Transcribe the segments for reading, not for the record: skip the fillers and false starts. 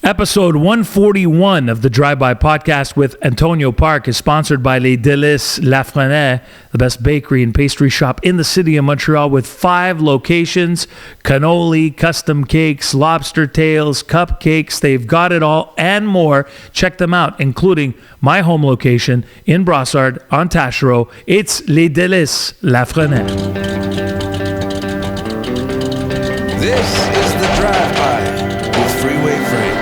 Episode 141 of the Drive-By Podcast with Antonio Park is sponsored by Les Délices Lafrenière, the best bakery and pastry shop in the city of Montreal with 5 locations, cannoli, custom cakes, lobster tails, cupcakes. They've got it all and more. Check them out, including my home location in Brossard on Taschereau. It's Les Délices Lafrenière. This is the Drive-By with Freeway Frank.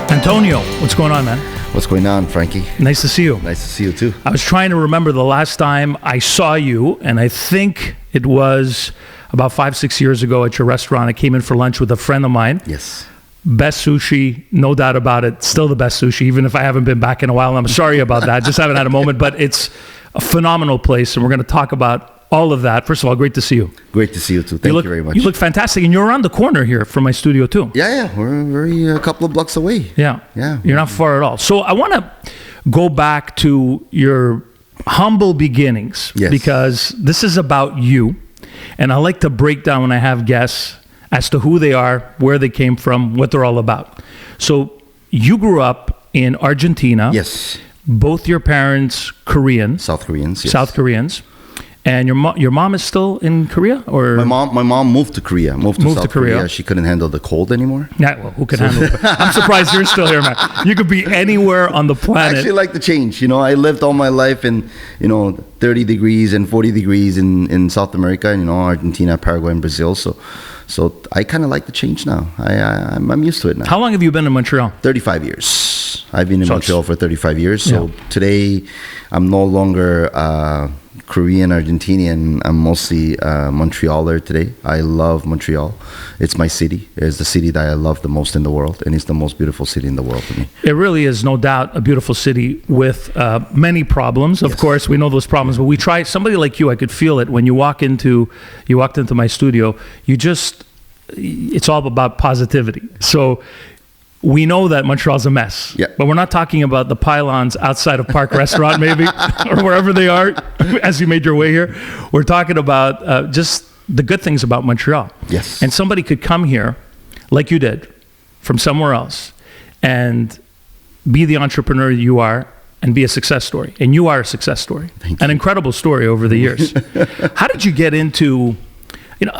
Antonio, what's going on, man? What's going on, Frankie? Nice to see you. Nice to see you too. I was trying to remember the last time I saw you, and I think it was about 5-6 years ago at your restaurant. I came in for lunch with a friend of mine. Yes. Best sushi, no doubt about it. Still the best sushi, even if I haven't been back in a while. And I'm sorry about that. Just haven't had a moment, but it's a phenomenal place, and we're going to talk about all of that. First of all, great to see you. Great to see you too. Thank you very much. You look fantastic, and you're around the corner here from my studio too. Yeah. We're a couple of blocks away. Yeah. Yeah. You're not far at all. So I want to go back to your humble beginnings, Yes. because this is about you, and I like to break down when I have guests as to who they are, where they came from, what they're all about. So you grew up in Argentina. Yes. Both your parents Korean. South Koreans. Yes. South Koreans. And your mom is still in Korea, or My mom moved to Korea. Moved to South Korea. She couldn't handle the cold anymore. Yeah, well, who can handle it? I'm surprised you're still here, man. You could be anywhere on the I planet. actually like the change. I lived all my life in 30 degrees and 40 degrees in South America, and Argentina, Paraguay, and Brazil. So I kind of like the change now. I'm used to it now. How long have you been in Montreal? 35 years. I've been in So Montreal for 35 years. So Yeah. today, I'm no longer Korean, Argentinian. I'm mostly Montrealer today. I love Montreal. It's my city. It's the city that I love the most in the world, and it's the most beautiful city in the world to me. It really is, no doubt, a beautiful city with many problems. Of course, we know those problems, but we try. Somebody like you, I could feel it when you walked into my studio. It's all about positivity. So we know that Montreal's a mess, Yeah. but we're not talking about the pylons outside of Park Restaurant, maybe, or wherever they are as you made your way here. We're talking about just the good things about Montreal. Yes. And somebody could come here, like you did, from somewhere else, and be the entrepreneur you are, and be a success story. And you are a success story. Thank An you. incredible story over the years. How did you get into...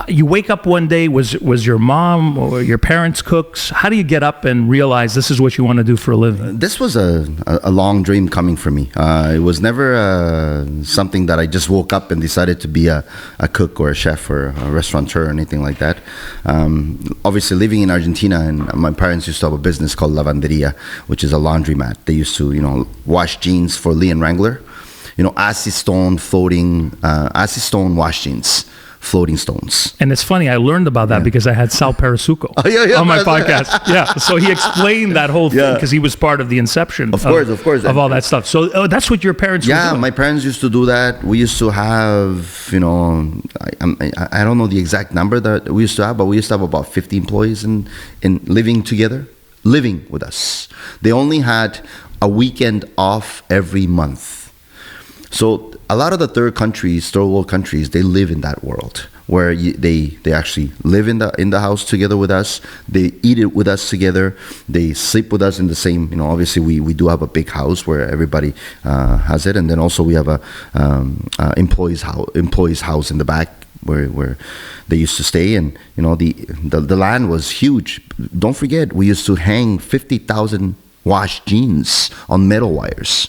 you wake up one day, was your mom or your parents cooks? How do you get up and realize this is what you want to do for a living? This was a long dream coming for me. It was never something that I just woke up and decided to be a cook or a chef or a restaurateur or anything like that. Obviously, living in Argentina, and my parents used to have a business called Lavanderia, which is a laundromat. They used to, wash jeans for Lee and Wrangler. Acid-stone wash jeans. Floating stones. And it's funny, I learned about that because I had Sal Parasuco on my podcast. Yeah, so he explained that whole thing because he was part of the inception of course, of all that stuff. So that's what your parents were doing. My parents used to do that. We used to have, I don't know the exact number that we used to have, but we used to have about 50 employees in living with us. They only had a weekend off every month. So a lot of the third world countries, they live in that world where they actually live in the house together with us. They eat it with us together. They sleep with us in the same. Obviously we do have a big house where everybody has it, and then also we have a employees house in the back where they used to stay, and the land was huge. Don't forget, we used to hang 50,000 washed jeans on metal wires.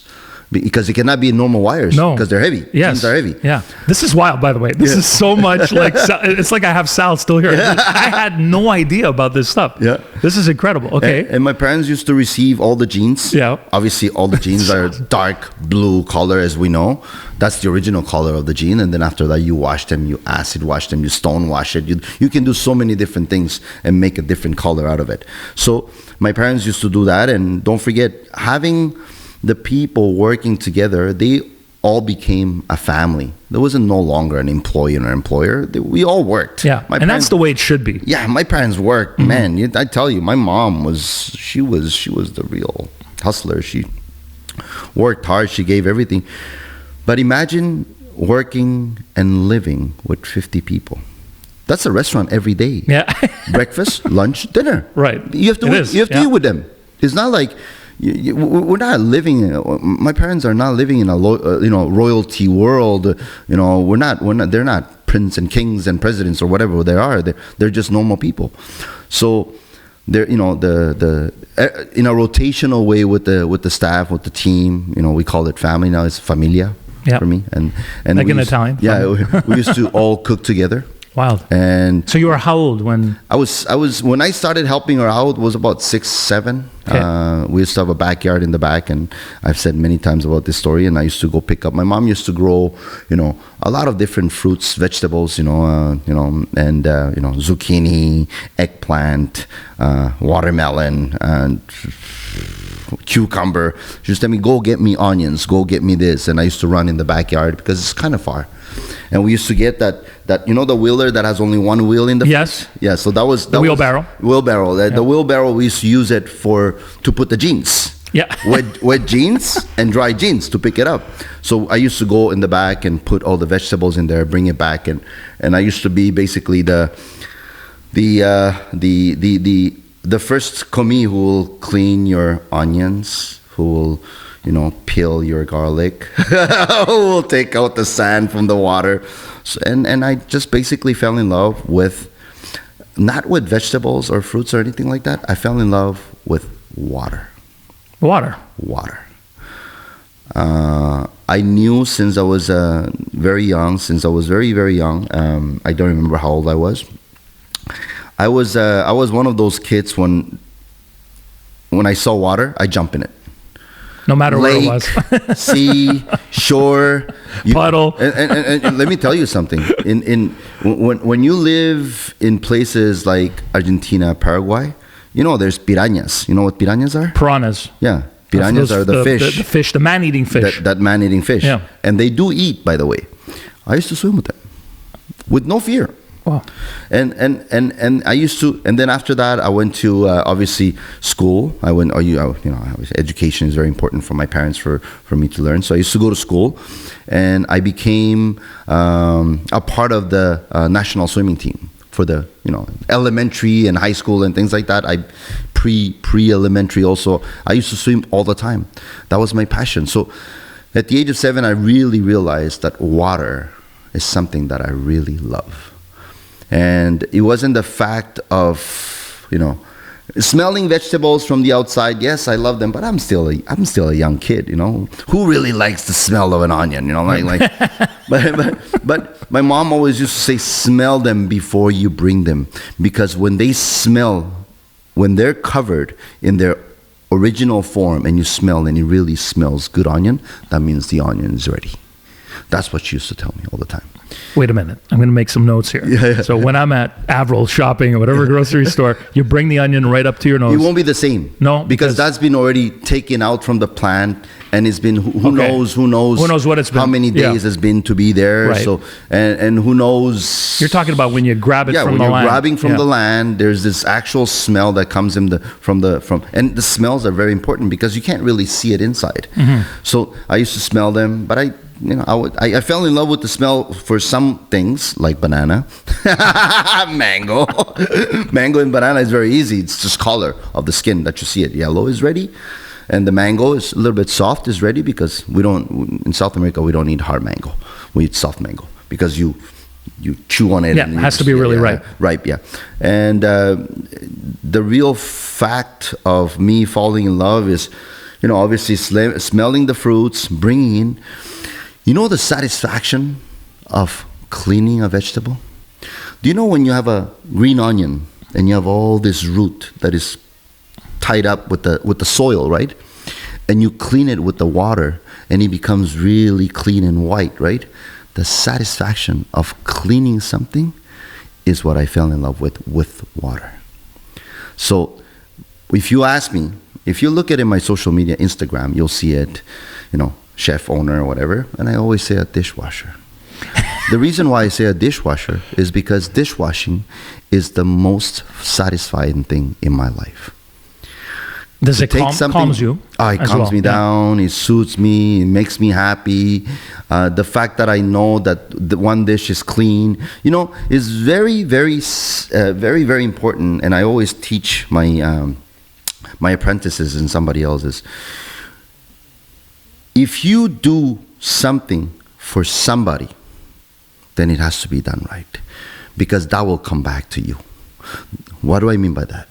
Because it cannot be normal wires. No. Because they're heavy. Yes. Jeans are heavy. Yeah. This is wild, by the way. This is so much like... It's like I have Sal still here. I had no idea about this stuff. Yeah. This is incredible. Okay. And my parents used to receive all the jeans. Yeah. Obviously, all the jeans are dark blue color, as we know. That's the original color of the jean. And then after that, you wash them, you acid wash them, you stone wash it. You can do so many different things and make a different color out of it. So my parents used to do that. And don't forget, having... the people working together, they all became a family. There was no longer an employee and an employer. We all worked. Yeah, and that's the way it should be. Yeah, my parents worked. Mm-hmm. Man, I tell you, my mom was the real hustler. She worked hard. She gave everything. But imagine working and living with 50 people. That's a restaurant every day. Yeah. Breakfast, lunch, dinner. Right. You have to It eat, is, you have to yeah. eat with them. It's not like we're not living. My parents are not living in a royalty world. We're not. They're not prince and kings and presidents or whatever they are. They're just normal people. So they're in a rotational way with the staff, with the team. We call it family now. It's familia Yeah. for me. And Like in Italian? Yeah, we used to all cook together. Wild. And So you were how old when? I was when I started helping her out was about 6, 7. Okay. We used to have a backyard in the back, and I've said many times about this story. And I used to go pick up. My mom used to grow, a lot of different fruits, vegetables, and zucchini, eggplant, watermelon, and cucumber. She used to tell me, "Go get me onions. Go get me this." And I used to run in the backyard because it's kind of far. And we used to get that the wheeler that has only one wheel in the Yes. front? Yeah, so that was The wheelbarrow. Wheelbarrow. The wheelbarrow, we used to use it to put the jeans. Yeah. wet jeans and dry jeans to pick it up. So I used to go in the back and put all the vegetables in there, bring it back, and I used to be basically the first commis who will clean your onions, who will peel your garlic, who will take out the sand from the water. So, and I just basically fell in love not with vegetables or fruits or anything like that. I fell in love with water. Water. I knew since I was very young, very, very young. I don't remember how old I was. I was one of those kids when I saw water, I jump in it. No matter where it was. Sea, shore, Puddle. And let me tell you something. When you live in places like Argentina, Paraguay, there's piranhas. You know what piranhas are? Piranhas. Yeah, piranhas are the fish. The fish, the man-eating fish. That man-eating fish. Yeah. And they do eat, by the way. I used to swim with them with no fear. Wow. And I used to, and then after that, I went to obviously school. Education is very important for my parents for me to learn. So I used to go to school, and I became a part of the national swimming team for the elementary and high school and things like that. Pre-elementary also. I used to swim all the time. That was my passion. So at the age of 7, I really realized that water is something that I really love. And it wasn't the fact of, smelling vegetables from the outside. Yes, I love them, but I'm still a young kid. Who really likes the smell of an onion? But my mom always used to say, smell them before you bring them, because when they're covered in their original form, and you smell, and it really smells good onion, that means the onion is ready. That's what she used to tell me all the time. Wait a minute. I'm going to make some notes here. Yeah. So when I'm at Avril shopping or whatever grocery store, you bring the onion right up to your nose. It won't be the same. No, because that's been already taken out from the plant, and it's been who Okay. knows Who knows what it's been. how many days it's been to be there. Right. So and who knows. You're talking about when you grab it from when the you're land. grabbing from Yeah. the land, there's this actual smell that comes from and the smells are very important because you can't really see it inside. Mm-hmm. So I used to smell them, but I fell in love with the smell for some things like banana, mango. Mango and banana is very easy. It's just color of the skin that you see it. Yellow is ready, and the mango is a little bit soft is ready because in South America we don't eat hard mango. We eat soft mango because you chew on it. Yeah, and it has to be really ripe. Ripe, yeah. And the real fact of me falling in love is, obviously smelling the fruits, bringing in. The satisfaction of cleaning a vegetable? Do you know when you have a green onion and you have all this root that is tied up with the soil, right? And you clean it with the water and it becomes really clean and white, right? The satisfaction of cleaning something is what I fell in love with water. So if you ask me, if you look at it in my social media, Instagram, you'll see it, chef, owner, or whatever, and I always say a dishwasher. The reason why I say a dishwasher is because dishwashing is the most satisfying thing in my life. Does to it take something- calms you? Oh, it as calms well? me Yeah. down. It soothes me. It makes me happy. The fact that I know that the one dish is clean, is very, very, very, very important. And I always teach my apprentices and somebody else's. If you do something for somebody, then it has to be done right, because that will come back to you. What do I mean by that?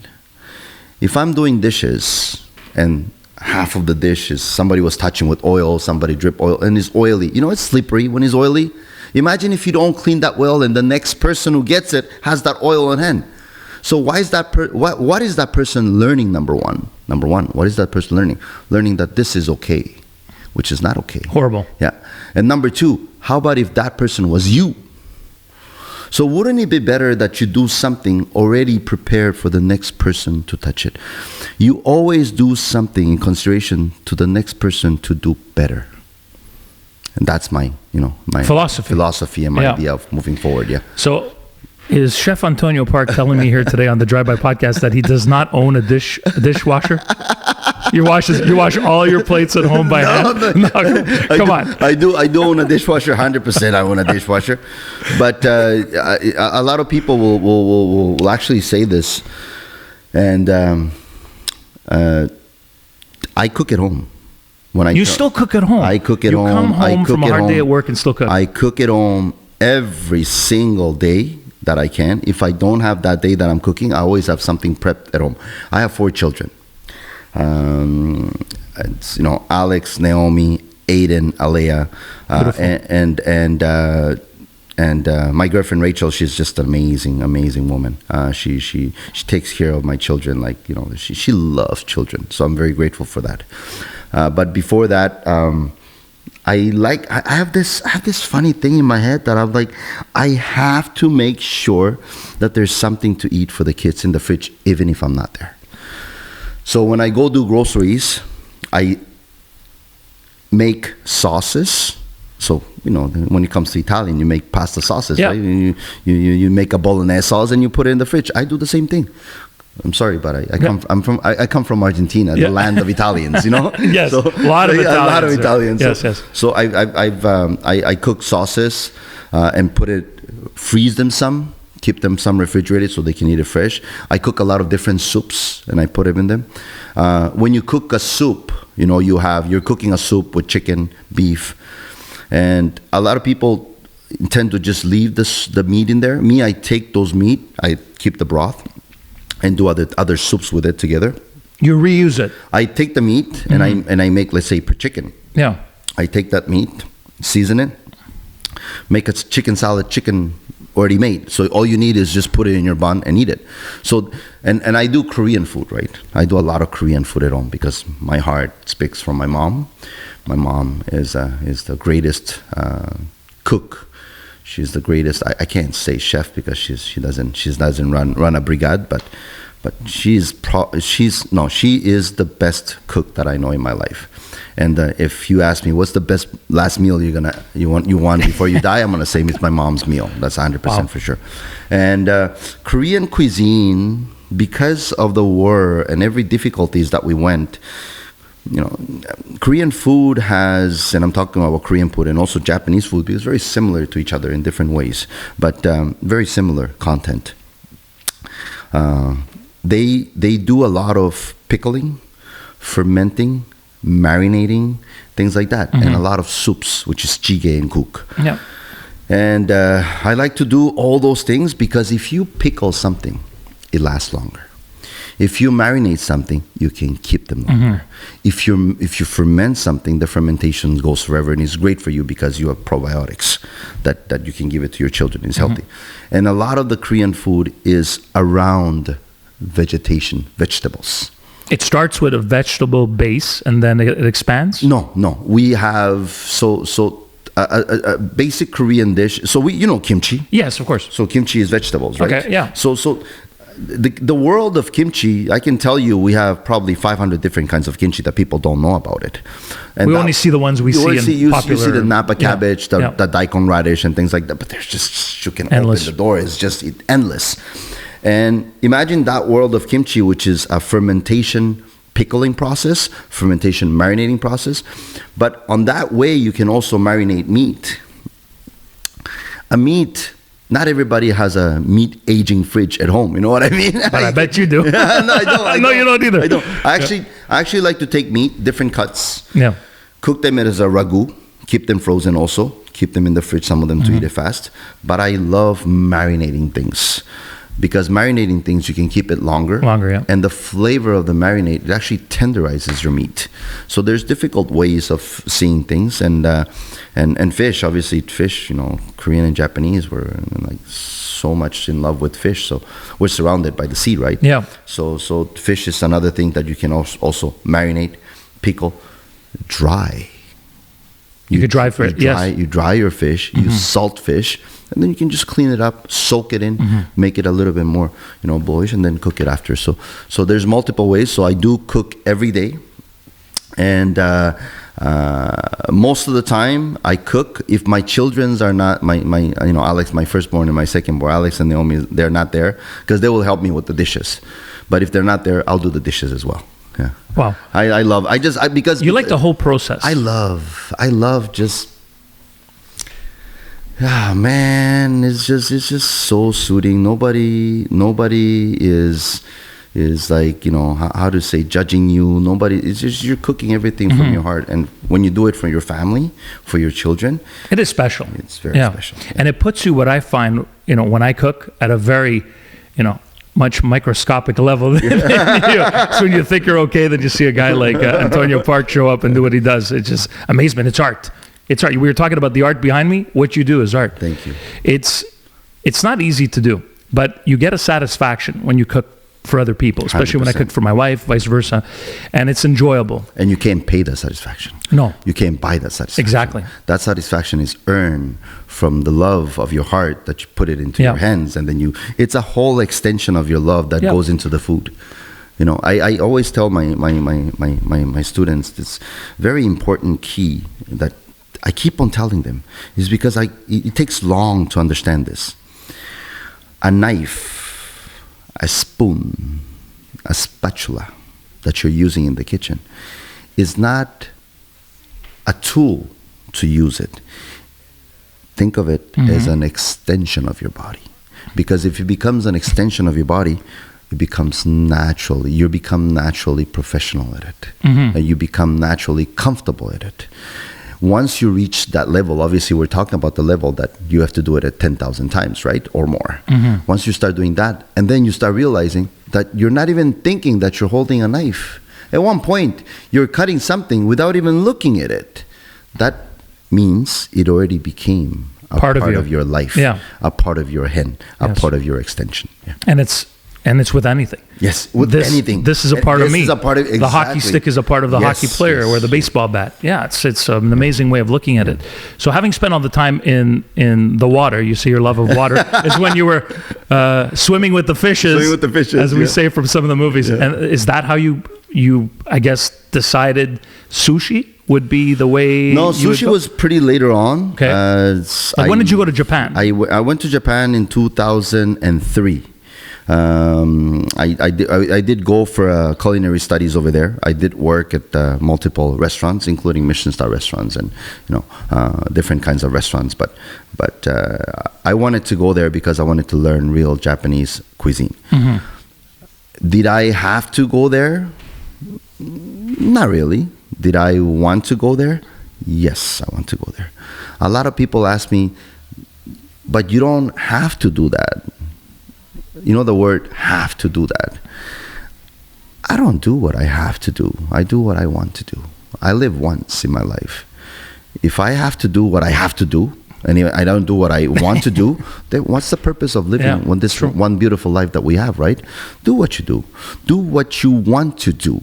If I'm doing dishes and half of the dish is somebody was touching with oil, somebody dripped oil, and it's oily. It's slippery when it's oily. Imagine if you don't clean that well and the next person who gets it has that oil on hand. So why is that what is that person learning, number one? What is that person learning? Learning that this is okay, which is not okay. Horrible. Yeah. And number two, how about if that person was you? So wouldn't it be better that you do something already prepared for the next person to touch it? You always do something in consideration to the next person to do better. And that's my philosophy and my idea of moving forward. Yeah. So is Chef Antonio Park telling me here today on the Drive By podcast that he does not own a dishwasher? You wash all your plates at home by hand? No, come on. I do own a dishwasher. 100% I own a dishwasher. But a lot of people will actually say this. And I cook at home. You still cook at home? I cook at home. You come home from a hard day at work and still cook? I cook at home every single day that I can. If I don't have that day that I'm cooking, I always have something prepped at home. I have 4 children. It's, Alex, Naomi, Aiden, Alea, and my girlfriend Rachel. She's just an amazing woman. She takes care of my children she loves children. So I'm very grateful for that. But before that, I have this funny thing in my head that I'm like, I have to make sure that there's something to eat for the kids in the fridge, even if I'm not there. So when I go do groceries, I make sauces. So, when it comes to Italian, you make pasta sauces, right? You make a bolognese sauce and you put it in the fridge. I do the same thing. I'm sorry, but I come from Argentina, the land of Italians, Yes, so, a lot of Italians. Yes, so, yes. So I cook sauces and freeze them some, keep them some refrigerated so they can eat it fresh. I cook a lot of different soups and I put them in them. When you cook a soup, you're cooking a soup with chicken, beef, and a lot of people tend to just leave the meat in there. Me, I take those meat, I keep the broth, and do other soups with it together. You reuse it. I take the meat and I make, let's say, chicken. Yeah. I take that meat, season it, make a chicken salad, chicken already made. So all you need is just put it in your bun and eat it. So and I do Korean food, right? I do a lot of Korean food at home because my heart speaks from my mom. My mom is the greatest cook. She's the greatest. I can't say chef because she doesn't run a brigade, but she is the best cook that I know in my life. And if you ask me what's the best last meal you want before you die, I'm gonna say it's my mom's meal. That's 100% for sure. And Korean cuisine, because of the war and every difficulties that we went, Korean food has, and I'm talking about Korean food and also Japanese food, because very similar to each other in different ways, but very similar content. They do a lot of pickling, fermenting, marinating, things like that, and a lot of soups, which is jjigae and guk. Yeah. And I like to do all those things because if you pickle something, it lasts longer. If you marinate something, you can keep them longer. If you ferment something, the fermentation goes forever, and it's great for you because you have probiotics that you can give it to your children. It's healthy. And a lot of the Korean food is around vegetables. It starts with a vegetable base and then it expands? No. We have a basic Korean dish. So kimchi. Yes, of course. So kimchi is vegetables, right? Okay, yeah. So the world of kimchi, I can tell you, we have probably 500 different kinds of kimchi that people don't know about it. And we only see the ones we see in popular. You see the Napa cabbage, the daikon radish, and things like that. But there's just, you can open the door. It's just endless. And imagine that world of kimchi, which is a fermentation pickling process, fermentation, marinating process. But on that way, you can also marinate meat. A meat, not everybody has a meat aging fridge at home. You know what I mean? But I bet you do. No, I don't. No, you don't either. I don't. I actually like to take meat, different cuts, Yeah. cook them as a ragu, keep them frozen also, keep them in the fridge, some of them to eat it fast. But I love marinating things. Because marinating things, you can keep it longer. Longer, yeah. And the flavor of the marinade, it actually tenderizes your meat. So there's difficult ways of seeing things. And fish, obviously fish, Korean and Japanese were like so much in love with fish. So we're surrounded by the sea, right? Yeah. So fish is another thing that you can also marinate, pickle, dry. You could dry fish, yes. You dry your fish, you salt fish, and then you can just clean it up, soak it in, make it a little bit more, boyish, and then cook it after. So there's multiple ways. So I do cook every day, and most of the time I cook. If my children's are not my Alex, my firstborn and my secondborn, Alex and Naomi, they're not there because they will help me with the dishes. But if they're not there, I'll do the dishes as well. Yeah. Wow. Because you like the whole process. I love just. Yeah, man, it's just so soothing. Nobody is like, how to say, judging you. Nobody, it's just you're cooking everything from your heart. And when you do it for your family, for your children, it is special. It's very special. Yeah. And it puts you, what I find, when I cook, at a very, much microscopic level than you. So when you think you're okay, then you see a guy like Antonio Park show up and do what he does. It's just amazement. It's art. It's art. We were talking about the art behind me. What you do is art. Thank you. It's not easy to do, but you get a satisfaction when you cook for other people, especially 100%. When I cook for my wife, vice versa, and it's enjoyable. And you can't pay that satisfaction. No. You can't buy that satisfaction. Exactly. That satisfaction is earned from the love of your heart that you put it into your hands, and then it's a whole extension of your love that goes into the food. I always tell my students this very important key that I keep on telling them is because it takes long to understand this. A knife, a spoon, a spatula that you're using in the kitchen is not a tool to use it. Think of it as an extension of your body. Because if it becomes an extension of your body, you become naturally professional at it. And you become naturally comfortable at it. Once you reach that level, obviously we're talking about the level that you have to do it at 10,000 times, right? Or more. Once you start doing that, and then you start realizing that you're not even thinking that you're holding a knife. At one point, you're cutting something without even looking at it. That means it already became a part of your life, a part of your hand, a part of your extension. Yeah. And it's with anything. Yes, with anything. This is a part of me. Is a part of, exactly. The hockey stick is a part of the hockey player, or the baseball bat. Yeah, it's an amazing way of looking at it. So having spent all the time in the water, you see your love of water, is when you were swimming with the fishes, as we say from some of the movies. Yeah. And is that how you I guess, decided sushi would be the way? No, sushi was pretty later on. Okay. When did you go to Japan? I went to Japan in 2003. I did go for culinary studies over there. I did work at multiple restaurants, including Michelin star restaurants and different kinds of restaurants. But I wanted to go there because I wanted to learn real Japanese cuisine. Did I have to go there? Not really. Did I want to go there? Yes, I want to go there. A lot of people ask me, but you don't have to do that. You know the word have to do that. I don't do what I have to do. I do what I want to do. I live once in my life. If I have to do what I have to do, and I don't do what I want to do, then what's the purpose of living one beautiful life that we have, right? Do what you do. Do what you want to do.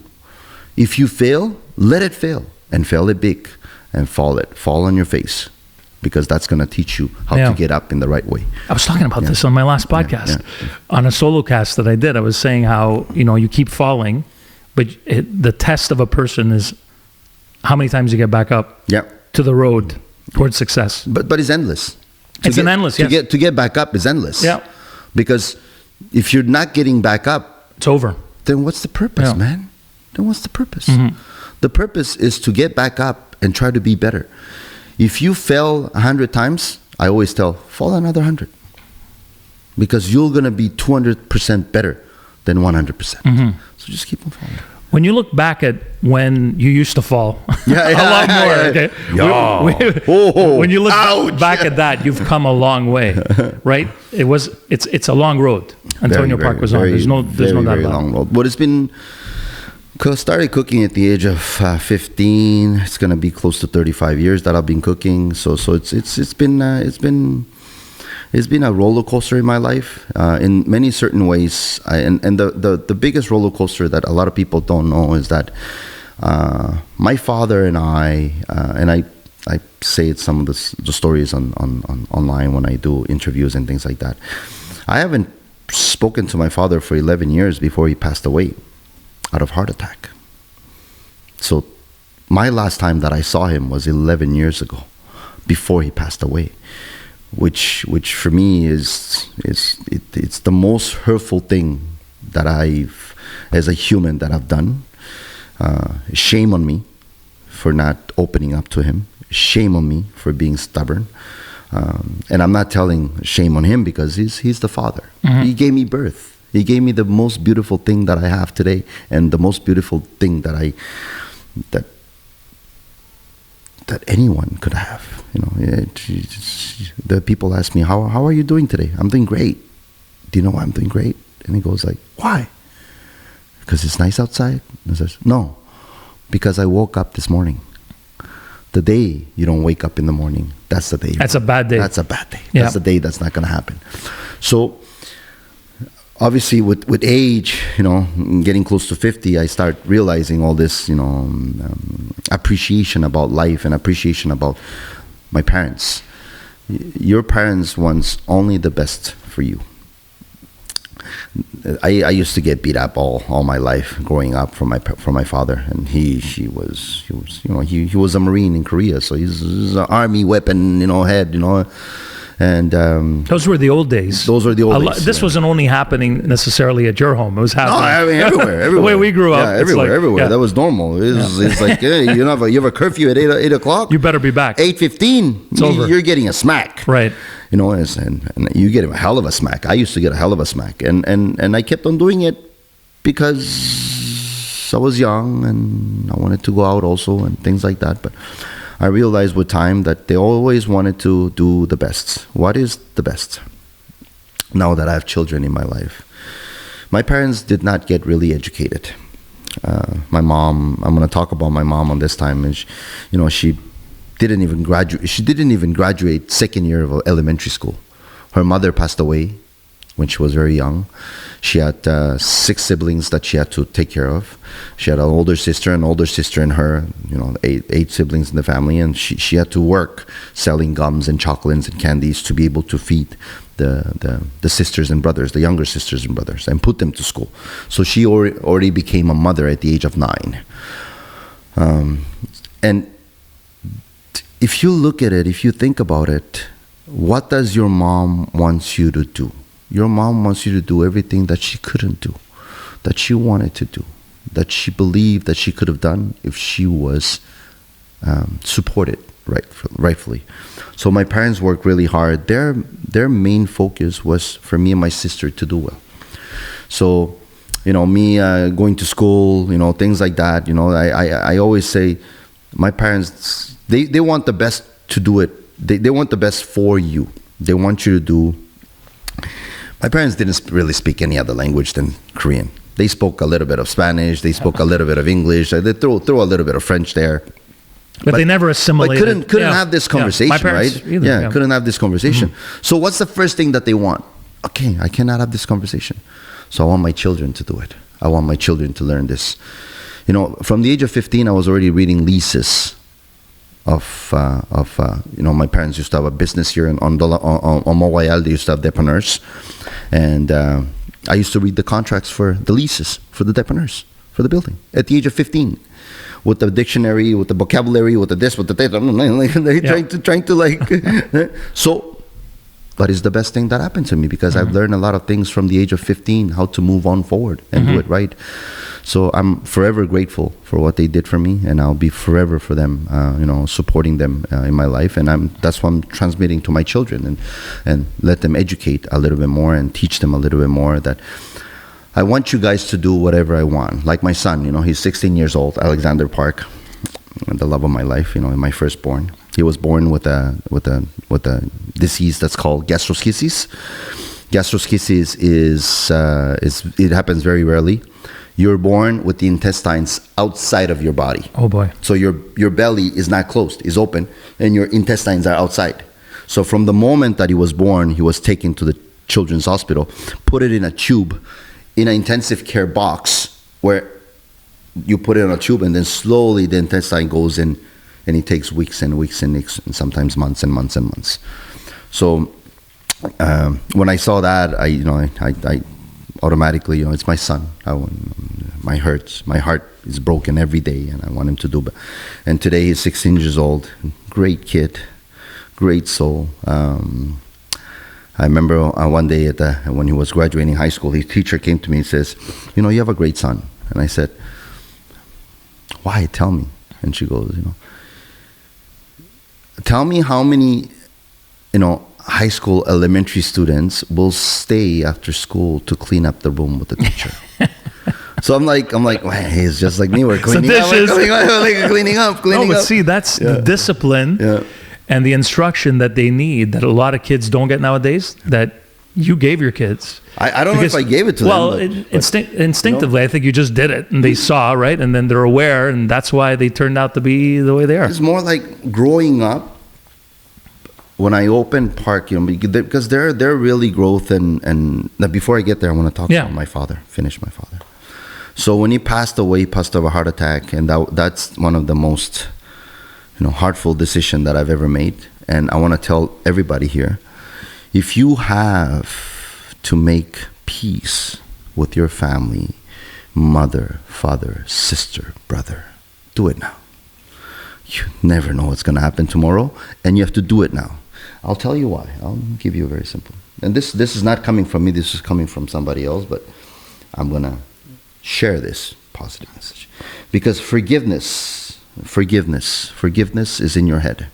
If you fail, let it fail. And fail it big. And fall on your face. Because that's going to teach you how to get up in the right way. I was talking about this on my last podcast. On a solo cast that I did, I was saying how, you keep falling, but the test of a person is how many times you get back up to the road towards success. But it's endless. To get back up is endless. Yeah. Because if you're not getting back up, it's over. Then what's the purpose, man? then what's the purpose? The purpose is to get back up and try to be better. If you fail 100 times, I always tell, fall another 100. Because you're going to be 200% better than 100%. So just keep on falling. When you look back at when you used to fall, Yeah, a lot more. Okay? When you look back at that, you've come a long way, right? It's a long road. Antonio Park was on. There's no doubt very about long it. road. But it's been. Started cooking at the age of 15. It's gonna be close to 35 years that I've been cooking. So it's been a roller coaster in my life in many certain ways. And the biggest roller coaster that a lot of people don't know is that my father and I say it some of the stories on online when I do interviews and things like that. I haven't spoken to my father for 11 years before he passed away out of heart attack. So my last time that I saw him was 11 years ago, before he passed away, which for me it's the most hurtful thing that I've, as a human, that I've done. Shame on me for not opening up to him. Shame on me for being stubborn. And I'm not telling shame on him, because he's the father. He gave me birth. He gave me the most beautiful thing that I have today, and the most beautiful thing that anyone could have. You know, the people ask me, how are you doing today? I'm doing great. Do you know why I'm doing great? And he goes like, why? Because it's nice outside? And I says, no, because I woke up this morning. The day you don't wake up in the morning, that's the day. That's a bad day. That's a bad day. Yeah. That's the day that's not going to happen. So obviously with age, getting close to 50, I start realizing all this, appreciation about life and appreciation about my parents. Your parents wants only the best for you. I used to get beat up all my life growing up from my father, and he was a Marine in Korea, so he's an army weapon head, and those were the old days. Those were the old days. This wasn't only happening necessarily at your home. It was happening everywhere. The way we grew up. Yeah, everywhere. Yeah. That was normal. It's like, hey, you have a curfew at 8 o'clock. You better be back. 8:15. It's over. You're getting a smack. Right. And you get a hell of a smack. I used to get a hell of a smack, and I kept on doing it because I was young and I wanted to go out also and things like that. But I realized with time that they always wanted to do the best. What is the best? Now that I have children in my life, my parents did not get really educated. My mom, I'm going to talk about my mom on this time, and she didn't even graduate. She didn't even graduate second year of elementary school. Her mother passed away when she was very young. She had 6 siblings that she had to take care of. She had an older sister and her, 8 siblings in the family, and she had to work selling gums and chocolates and candies to be able to feed the sisters and brothers, the younger sisters and brothers, and put them to school. So she already became a mother at the age of 9. And if you look at it, if you think about it, what does your mom want you to do? Your mom wants you to do everything that she couldn't do, that she wanted to do, that she believed that she could have done if she was supported rightfully. So my parents worked really hard. Their main focus was for me and my sister to do well. So, me going to school, things like that. I always say, my parents, they want the best to do it. They want the best for you. They want you to do. My parents didn't really speak any other language than Korean. They spoke a little bit of Spanish. They spoke a little bit of English. They throw a little bit of French there. But they never assimilated. But couldn't have this conversation, my parents right? Either, couldn't have this conversation. So what's the first thing that they want? Okay, I cannot have this conversation. So I want my children to do it. I want my children to learn this. From the age of 15, I was already reading leases of my parents used to have a business here on Montreal. They used to have dépanneurs, and I used to read the contracts for the leases for the dépanneurs for the building at the age of 15, with the dictionary, with the vocabulary, with the this, with the that. Trying to so but it's the best thing that happened to me because I've learned a lot of things from the age of 15, how to move on forward and do it right. So I'm forever grateful for what they did for me, and I'll be forever for them, supporting them in my life. And that's what I'm transmitting to my children, and let them educate a little bit more and teach them a little bit more that I want you guys to do whatever I want. Like my son, he's 16 years old, Alexander Park, the love of my life, my firstborn. He was born with a disease that's called gastroschisis. Gastroschisis is it happens very rarely. You're born with the intestines outside of your body. Oh boy! So your belly is not closed; it's open, and your intestines are outside. So from the moment that he was born, he was taken to the children's hospital, put it in a tube, in an intensive care box where you put it on a tube, and then slowly the intestine goes in. And it takes weeks and weeks and weeks, and sometimes months and months and months. So when I saw that, I automatically, it's my son. My heart is broken every day, and I want him to do better. And today he's 16 years old, great kid, great soul. I remember one day when he was graduating high school, his teacher came to me and says, you have a great son. And I said, why? Tell me. And she goes, tell me how many, high school elementary students will stay after school to clean up the room with the teacher. So I'm like, well, he's just like me. We're cleaning up, cleaning up. But see, that's the discipline and the instruction that they need that a lot of kids don't get nowadays. That you gave your kids. I don't know if I gave it to them. Well, instinctively, I think you just did it, and they saw, right? And then they're aware, and that's why they turned out to be the way they are. It's more like growing up. When I opened Park, because they're really growth, and before I get there, I want to talk about my father, finish my father. So when he passed away of a heart attack, and that's one of the most, heartful decision that I've ever made. And I want to tell everybody here, if you have to make peace with your family, mother, father, sister, brother, do it now. You never know what's going to happen tomorrow, and you have to do it now. I'll tell you why. I'll give you a very simple. And this is not coming from me. This is coming from somebody else, but I'm going to share this positive message. Because forgiveness is in your head.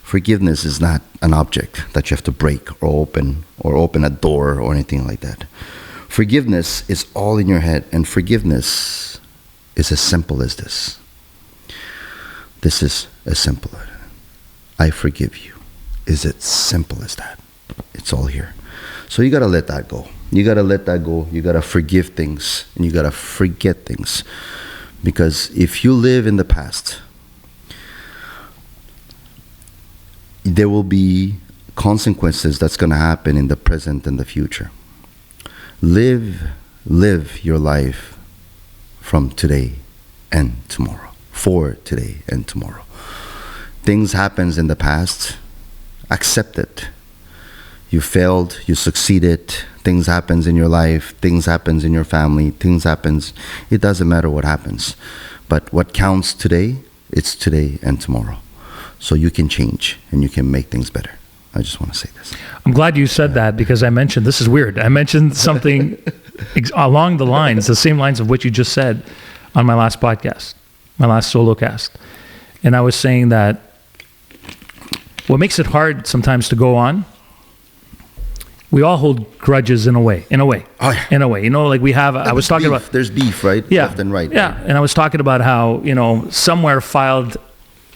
Forgiveness is not an object that you have to break or open a door or anything like that. Forgiveness is all in your head, and forgiveness is as simple as this. This is as simple as I forgive you. Is it simple as that? It's all here. So you got to let that go. You got to let that go. You got to forgive things, and you got to forget things. Because if you live in the past, there will be consequences that's going to happen in the present and the future. Live your life from today and tomorrow. For today and tomorrow. Things happens in the past. Accept it. You failed, you succeeded. Things happens in your life. Things happens in your family. Things happens. It doesn't matter what happens. But what counts today, it's today and tomorrow. So you can change and you can make things better. I just want to say this. I'm glad you said that, because I mentioned, this is weird. I mentioned something along the lines, the same lines of what you just said on my last podcast. My last solo cast. And I was saying that what makes it hard sometimes to go on, we all hold grudges in a way. Oh, yeah. In a way. Like we have, I was talking beef. about... There's beef, right? Yeah. Left and right. Yeah. And I was talking about how, somewhere filed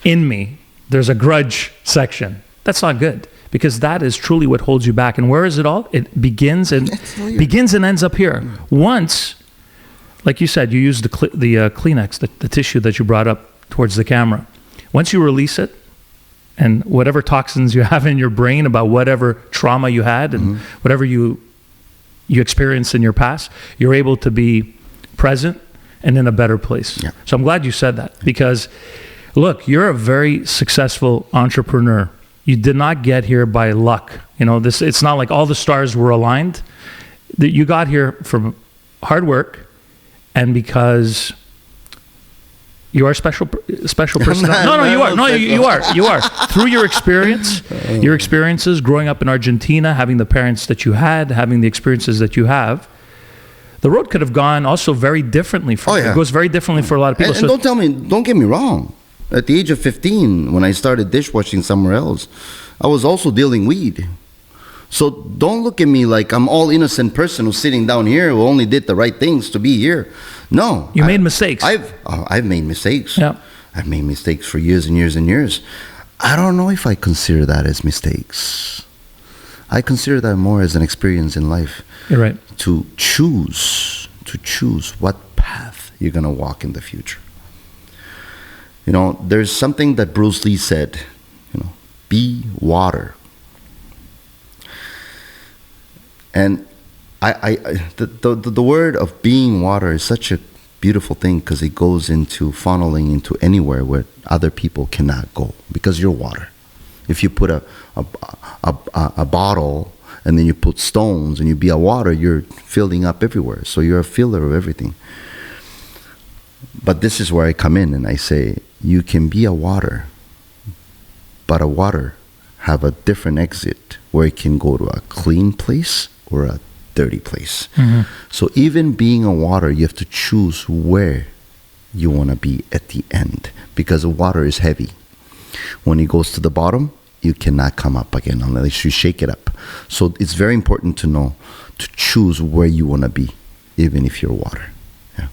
in me, there's a grudge section. That's not good, because that is truly what holds you back. And where is it all? It begins and ends up here. Once... Like you said, you use the Kleenex, the tissue that you brought up towards the camera. Once you release it, and whatever toxins you have in your brain about whatever trauma you had and whatever you experienced in your past, you're able to be present and in a better place. Yeah. So I'm glad you said that, because, look, you're a very successful entrepreneur. You did not get here by luck. It's not like all the stars were aligned. You got here from hard work. And because You are a special person. No, you are. No, you are. Through your experiences growing up in Argentina, having the parents that you had, having the experiences that you have, the road could have gone also very differently for you. It goes very differently for a lot of people. And don't get me wrong. At the age of 15, when I started dishwashing somewhere else, I was also dealing weed. So don't look at me like I'm all innocent person who's sitting down here who only did the right things to be here. No. You made mistakes. I've made mistakes. Yeah. I've made mistakes for years and years and years. I don't know if I consider that as mistakes. I consider that more as an experience in life. You're right. To choose what path you're going to walk in the future. You know, there's something that Bruce Lee said, be water. And the word of being water is such a beautiful thing because it goes into funneling into anywhere where other people cannot go because you're water. If you put a bottle and then you put stones and you be a water, you're filling up everywhere. So you're a filler of everything. But this is where I come in and I say, you can be a water, but a water have a different exit where it can go to a clean place or a dirty place. Mm-hmm. So even being a water, you have to choose where you want to be at the end because the water is heavy. When it goes to the bottom, you cannot come up again unless you shake it up. So it's very important to know to choose where you want to be, even if you're water. Yeah.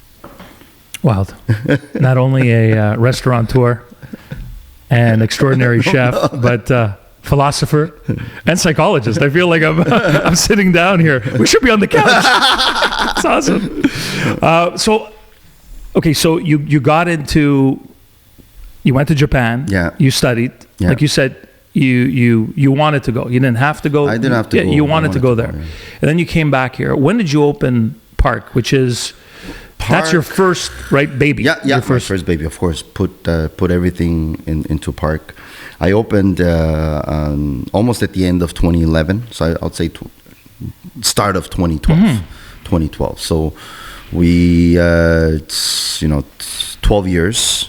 Wild. Not only a restaurateur and extraordinary chef, but philosopher and psychologist. I feel like I'm sitting down here. We should be on the couch. It's awesome. So you went to Japan. Yeah. You studied. Yeah. Like you said, you wanted to go. You didn't have to go. I didn't have to go. You wanted to go there. And then you came back here. When did you open Park, which is... That's your first, right, baby? Yeah, your first baby, of course. Put everything into Park. I opened almost at the end of 2011, so I'll say start of 2012. Mm-hmm. 2012. So we, 12 years,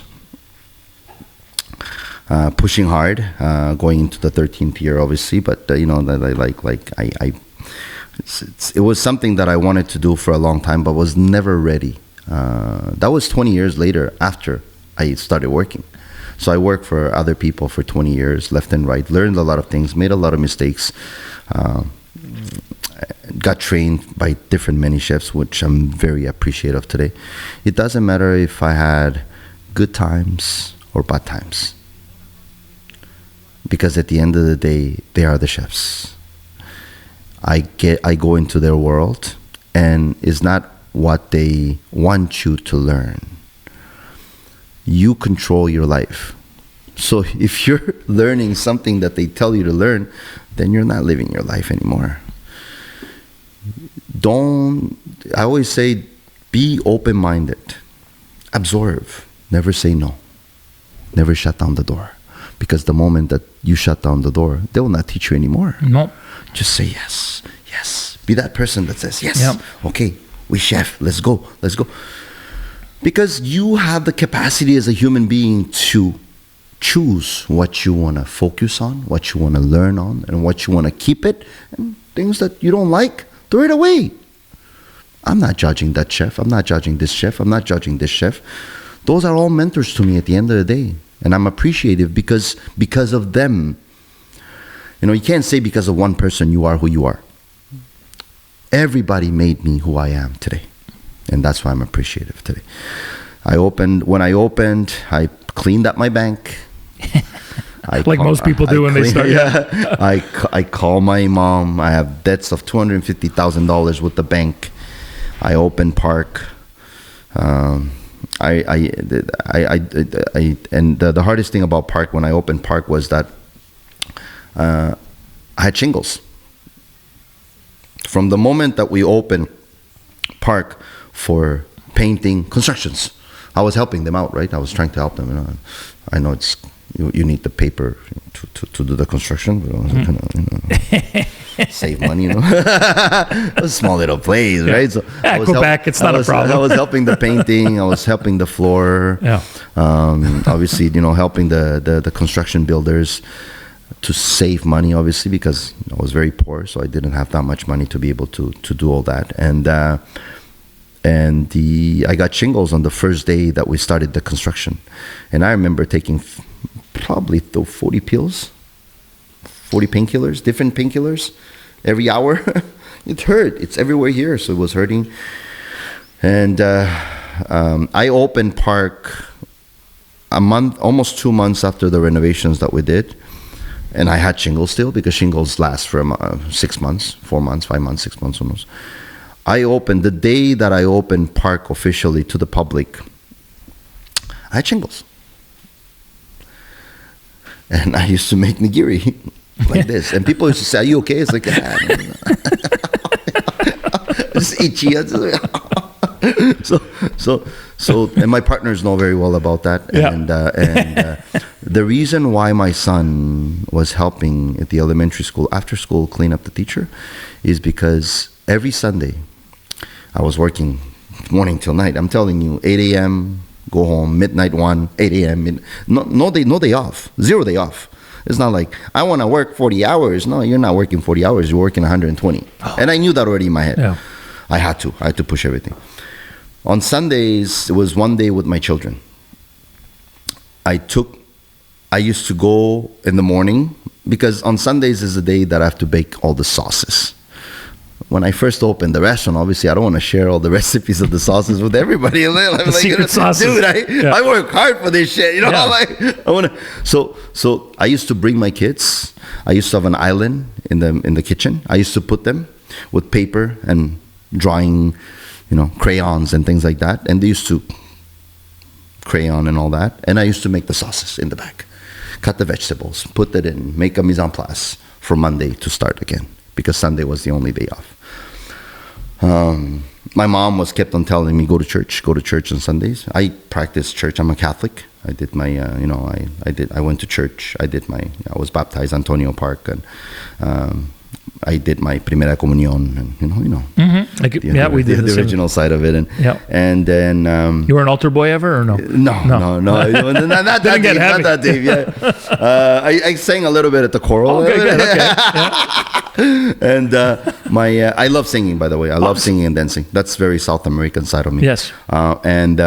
pushing hard, going into the 13th year, obviously. But it was something that I wanted to do for a long time, but was never ready. That was 20 years later after I started working. So I worked for other people for 20 years, left and right, learned a lot of things, made a lot of mistakes, got trained by different many chefs, which I'm very appreciative of today. It doesn't matter if I had good times or bad times, because at the end of the day, they are the chefs. I go into their world, and it's not what they want you to learn. You control your life. So if you're learning something that they tell you to learn, then you're not living your life anymore. I always say, be open-minded. Absorb. Never say no. Never shut down the door. Because the moment that you shut down the door, they will not teach you anymore. No. Just say yes. Yes. Be that person that says yes. Yep. Okay, we chef. Let's go. Let's go. Because you have the capacity as a human being to choose what you want to focus on, what you want to learn on, and what you want to keep it, and things that you don't like, throw it away. I'm not judging that chef. I'm not judging this chef. I'm not judging this chef. Those are all mentors to me at the end of the day. And I'm appreciative because of them. You can't say because of one person you are who you are. Everybody made me who I am today. And that's why I'm appreciative today. When I opened, I cleaned up my bank. Most people do when they start. Yeah. I call my mom. I have debts of $250,000 with the bank. I opened Park. And the hardest thing about Park when I opened Park was that I had shingles. From the moment that we opened Park for painting constructions, I was helping them out, right? I was trying to help them. I know you need the paper to do the construction. But save money, you know. It was a small little place, right? So Quebec, it's not a problem. I was helping the painting. I was helping the floor. Yeah. Obviously, you know, helping the construction builders to save money, obviously, because I was very poor, so I didn't have that much money to be able to do all that. I got shingles on the first day that we started the construction, and I remember taking probably 40 pills, 40 painkillers, different painkillers, every hour. It hurt. It's everywhere here, so it was hurting. And I opened Park a month, almost 2 months after the renovations that we did. And I had shingles still, because shingles last for 6 months, 4 months, 5 months, 6 months almost. The day that I opened Park officially to the public, I had shingles. And I used to make nigiri like this. And people used to say, "Are you okay?" It's like, it's itchy. So, and my partners know very well about that. Yeah. And the reason why my son was helping at the elementary school, after school, clean up the teacher, is because every Sunday, I was working morning till night. I'm telling you, 8 a.m., go home, midnight 1, 8 a.m. No day off, 0 day off. It's not like, I want to work 40 hours. No, you're not working 40 hours. You're working 120. Oh. And I knew that already in my head. Yeah. I had to push everything. On Sundays, it was one day with my children. I used to go in the morning, because on Sundays is the day that I have to bake all the sauces. When I first opened the restaurant, obviously I don't want to share all the recipes of the sauces with everybody. I'm the secret sauces. Dude, I work hard for this shit. You know, Yeah. So I used to bring my kids. I used to have an island in the kitchen. I used to put them with paper and drawing, you know, crayons and things like that. And they used to crayon and all that. And I used to make the sauces in the back. Cut the vegetables, put that in, make a mise en place for Monday to start again, because Sunday was the only day off. My mom kept on telling me, go to church on Sundays. I practiced church. I'm a Catholic. I did my, I went to church. I was baptized Antonio Park, and I did my primera comunión, and you know. Mm-hmm. We did the original side of it, and then you were an altar boy ever, or no? No, not that deep. Yeah, I sang a little bit at the choral. Okay, good. Okay. Yeah. And I love singing, by the way. I love singing and dancing. That's very South American side of me. Yes. And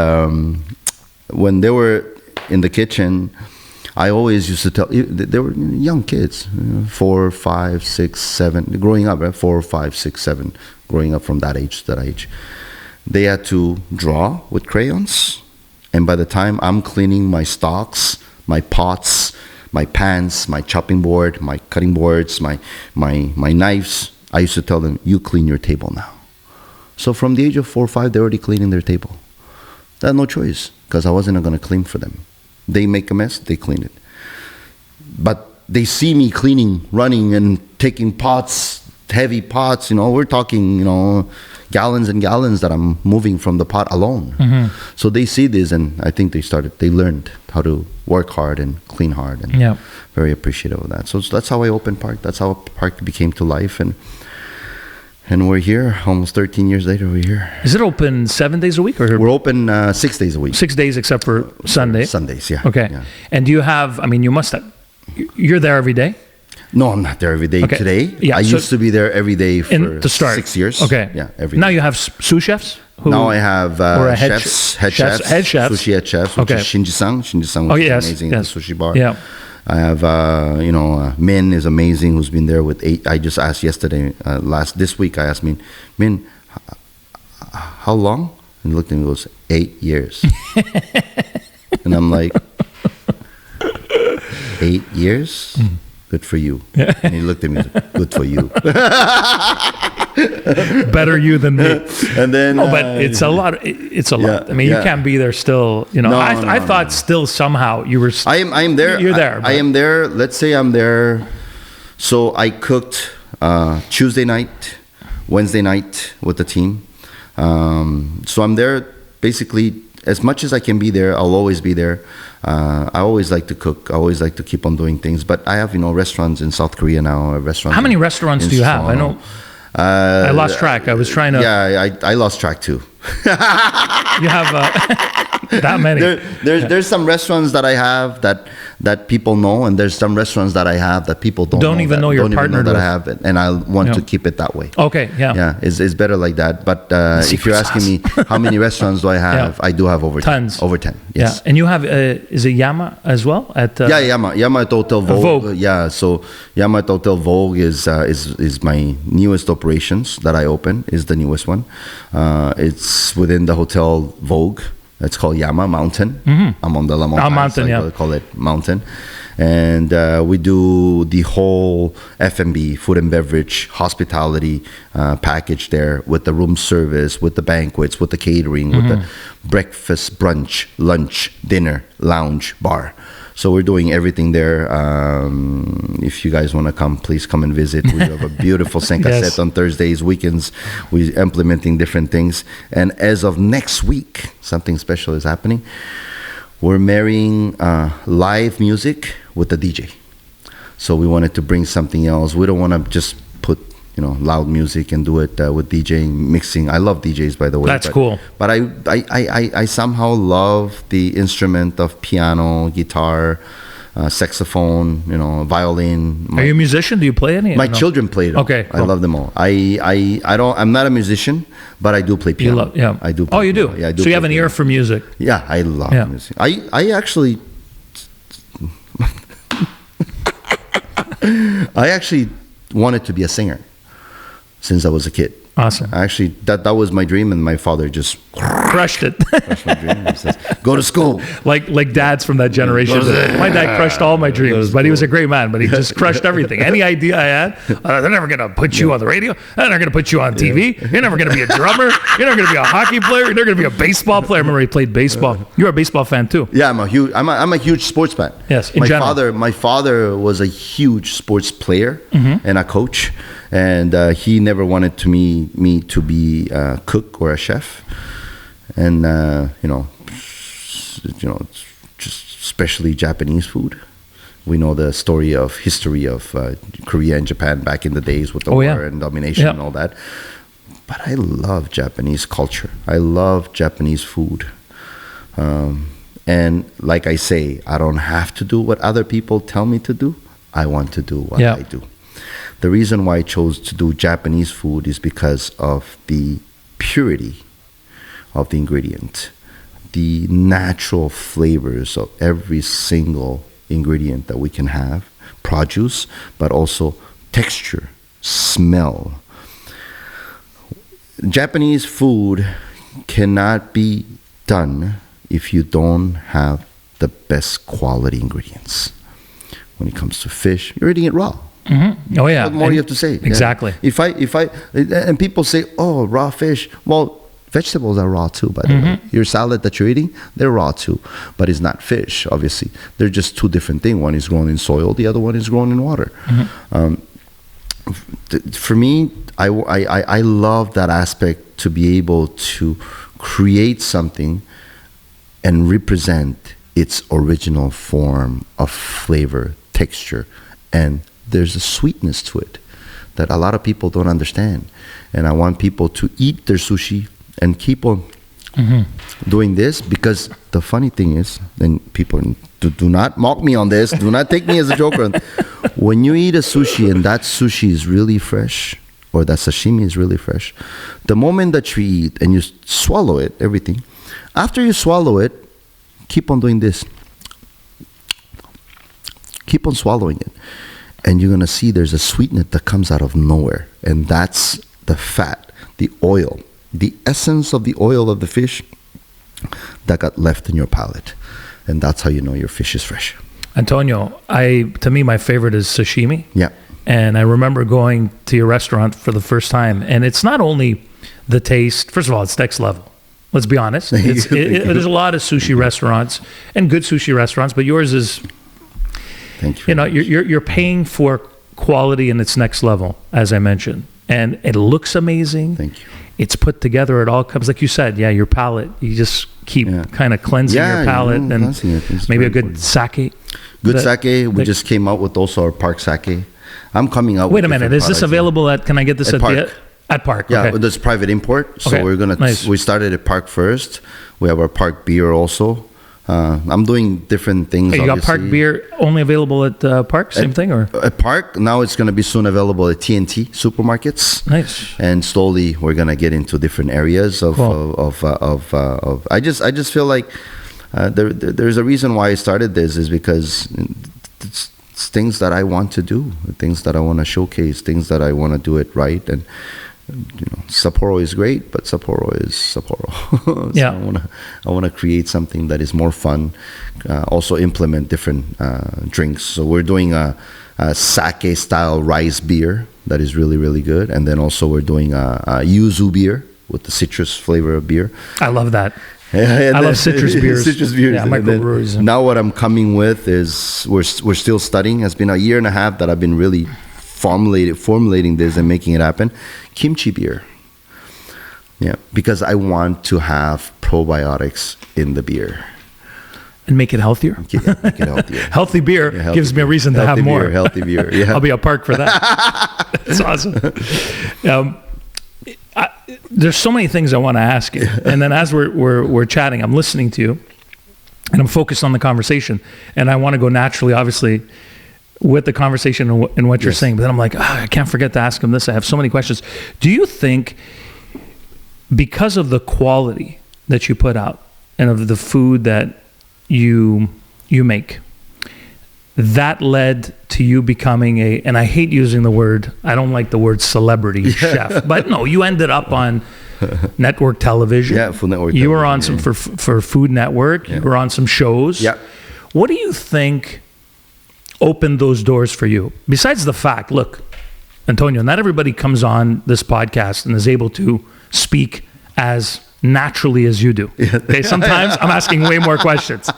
when they were in the kitchen, I always used to tell, they were young kids, 4, 5, 6, 7, growing up, right? 4, 5, 6, 7, growing up from that age to that age. They had to draw with crayons. And by the time I'm cleaning my stocks, my pots, my pans, my chopping board, my cutting boards, my knives, I used to tell them, you clean your table now. So from the age of 4 or 5, they're already cleaning their table. They had no choice, because I wasn't going to clean for them. They make a mess, they clean it. But they see me cleaning, running, and taking pots, heavy pots. You know, we're talking, gallons and gallons that I'm moving from the pot alone. Mm-hmm. So they see this, and I think they learned how to work hard and clean hard, and very appreciative of that. So that's how I opened Park. That's how Park became to life, and we're here almost 13 years later. We're here. Is it open 7 days a week, or we're open 6 days a week? 6 days except for Sunday. Sundays, yeah. Okay. Yeah. And do you have? I mean, you must have. You're there every day. No, I'm not there every day today. Yeah, I used to be there every day for to start. 6 years. Okay. Yeah, every now day. you have sous chefs? Now I have head chefs, sushi head chefs, which is Shinji-san. Shinji-san was amazing at the sushi bar. Yeah. I have, Min is amazing, who's been there with 8. I just asked yesterday, this week, I asked Min, how long? And he looked at me and goes, 8 years. And I'm like, 8 years? Good for you. And he looked at me and said, good for you. Better you than me. And then, but it's a lot. It's a lot. I mean, you can't be there still. I thought still somehow you were. I am there. You're there. I am there. Let's say I'm there. So I cooked Tuesday night, Wednesday night with the team. So I'm there basically as much as I can be there, I'll always be there. I always like to cook. I always like to keep on doing things. But I have, restaurants in South Korea now. Restaurants. How many restaurants do you have? I know. I lost track. I was trying to. Yeah, I lost track too. You have that many. There's some restaurants that I have that people know, and there's some restaurants that I have that people don't even know you're partnered with. I have it, and I want to keep it that way. Okay, yeah. Yeah, it's better like that. But if you're asking me how many restaurants do I have, I do have over tons. 10. Over 10, yes. Yeah, and you have, is it Yama as well? Yama at Hotel Vogue. Vogue. So Yama at Hotel Vogue is my newest operations that I open, is the newest one. It's within the Hotel Vogue. It's called Yama Mountain. Mm-hmm. I'm on the La Montagne. Mountain, I call it Mountain. And we do the whole F&B, food and beverage, hospitality package there, with the room service, with the banquets, with the catering, with the breakfast, brunch, lunch, dinner, lounge, bar. So we're doing everything there. If you guys want to come, please come and visit. We have a beautiful Senkaset on Thursdays, weekends. We're implementing different things. And as of next week, something special is happening. We're marrying live music with the DJ. So we wanted to bring something else. We don't want to just put loud music and do it with DJing, mixing. I love DJs, by the way. That's cool. But I somehow love the instrument of piano, guitar, saxophone, violin. Are you a musician? Do you play any? My children play them. Okay, cool. I love them all. I'm not a musician, but I do play piano. I do. Oh, you do? Yeah, I do. So you have an ear for music. Yeah, I love music. I actually wanted to be a singer since I was a kid. Awesome. Actually, that was my dream, and my father just crushed it. Crushed my dream. He says, "Go to school." Like dads from that generation. My dad crushed all my dreams, but he was a great man. But he just crushed everything. Any idea I had, they're never gonna put you on the radio. They're never gonna put you on TV. You're never gonna be a drummer. You're never gonna be a hockey player. You're never gonna be a baseball player. I remember he played baseball. You're a baseball fan too. Yeah, I'm a huge sports fan. Yes, my father was a huge sports player and a coach. And he never wanted me to be a cook or a chef, and just especially Japanese food. We know the history of Korea and Japan back in the days with the war and domination and all that. But I love Japanese culture. I love Japanese food. And like I say, I don't have to do what other people tell me to do. I want to do what I do. The reason why I chose to do Japanese food is because of the purity of the ingredient, the natural flavors of every single ingredient that we can have, produce, but also texture, smell. Japanese food cannot be done if you don't have the best quality ingredients. When it comes to fish, you're eating it raw. Mm-hmm. Oh yeah. What more do you have to say? Exactly. Yeah. And people say, "Oh, raw fish." Well, vegetables are raw too. By the way, your salad that you're eating, they're raw too, but it's not fish. Obviously, they're just two different things. One is grown in soil, the other one is grown in water. For me, I love that aspect, to be able to create something and represent its original form of flavor, texture, and there's a sweetness to it that a lot of people don't understand. And I want people to eat their sushi and keep on doing this, because the funny thing is, and people do not mock me on this, do not take me as a joker. When you eat a sushi and that sushi is really fresh, or that sashimi is really fresh, the moment that you eat and you swallow it, everything, after you swallow it, keep on doing this. Keep on swallowing it. And you're going to see there's a sweetness that comes out of nowhere. And that's the fat, the oil, the essence of the oil of the fish that got left in your palate. And that's how you know your fish is fresh. Antonio, to me, my favorite is sashimi. Yeah. And I remember going to your restaurant for the first time. And it's not only the taste. First of all, it's next level. Let's be honest. There's a lot of sushi restaurants and good sushi restaurants, but yours is... Thank you. You're paying for quality in its next level, as I mentioned, and it looks amazing. Thank you. it's put together. It all comes, like you said, yeah, your palate. You just keep kind of cleansing your palate, and maybe a good sake. Good sake. We just came out with also our park sake. I'm coming out. Wait a minute. Is this available at? Can I get this at Park? At Park? Yeah, okay. there's private import. So we're gonna. Nice. We started at Park first. We have our Park beer also. I'm doing different things. Hey, you got Park beer only available at Park? Same thing, or at Park? Now it's going to be soon available at TNT supermarkets. Nice. And slowly we're going to get into different areas of. I just feel like there's a reason why I started this is because it's things that I want to do, things that I want to showcase, things that I want to do it right. And Sapporo is great, but Sapporo is Sapporo. So yeah. I want to create something that is more fun. Also implement different drinks. So we're doing a sake style rice beer that is really, really good. And then also we're doing a yuzu beer with the citrus flavor of beer. I love that. I love citrus beers. Citrus beers. Yeah, microbreweries. Now what I'm coming with is we're still studying. It's been a year and a half that I've been really formulating this and making it happen. Kimchi beer. Yeah, because I want to have probiotics in the beer. And make it healthier? Yeah, make it healthier. Healthy beer gives me a reason to have more. Healthy beer, yeah. I'll be a Park for that. That's awesome. There's so many things I want to ask you. And then as we're chatting, I'm listening to you, and I'm focused on the conversation. And I want to go naturally, obviously, with the conversation and what you're saying. But then I'm like, I can't forget to ask him this. I have so many questions. Do you think because of the quality that you put out and of the food that you make, that led to you becoming and I hate using the word, I don't like the word celebrity chef, but no, you ended up on network television. Yeah, Food Network. You were on some for Food Network. You were on some shows. Yeah. What do you think opened those doors for you? Besides the fact, look, Antonio, not everybody comes on this podcast and is able to speak as naturally as you do. Okay, sometimes I'm asking way more questions.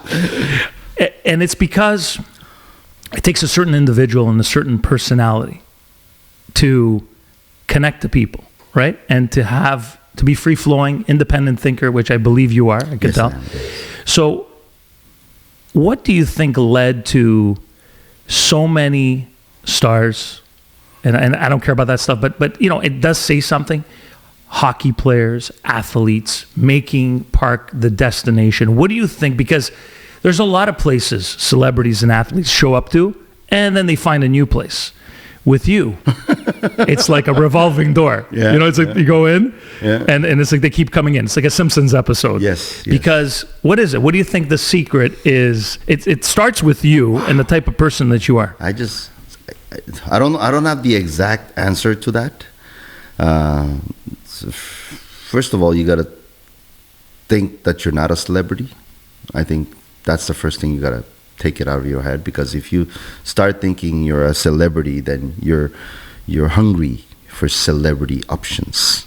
And it's because it takes a certain individual and a certain personality to connect to people, right? And to be free-flowing, independent thinker, which I believe you are, I can tell. So what do you think led to so many stars, and I don't care about that stuff, but it does say something. Hockey players, athletes, making Park the destination. What do you think? Because there's a lot of places celebrities and athletes show up to, and then they find a new place. With you, it's like a revolving door. Yeah, it's like you go in, and it's like they keep coming in. It's like a Simpsons episode. Yes. Because what is it? What do you think the secret is? It starts with you and the type of person that you are. I don't have the exact answer to that. First of all, you got to think that you're not a celebrity. I think that's the first thing you got to take it out of your head, because if you start thinking you're a celebrity, then you're hungry for celebrity options.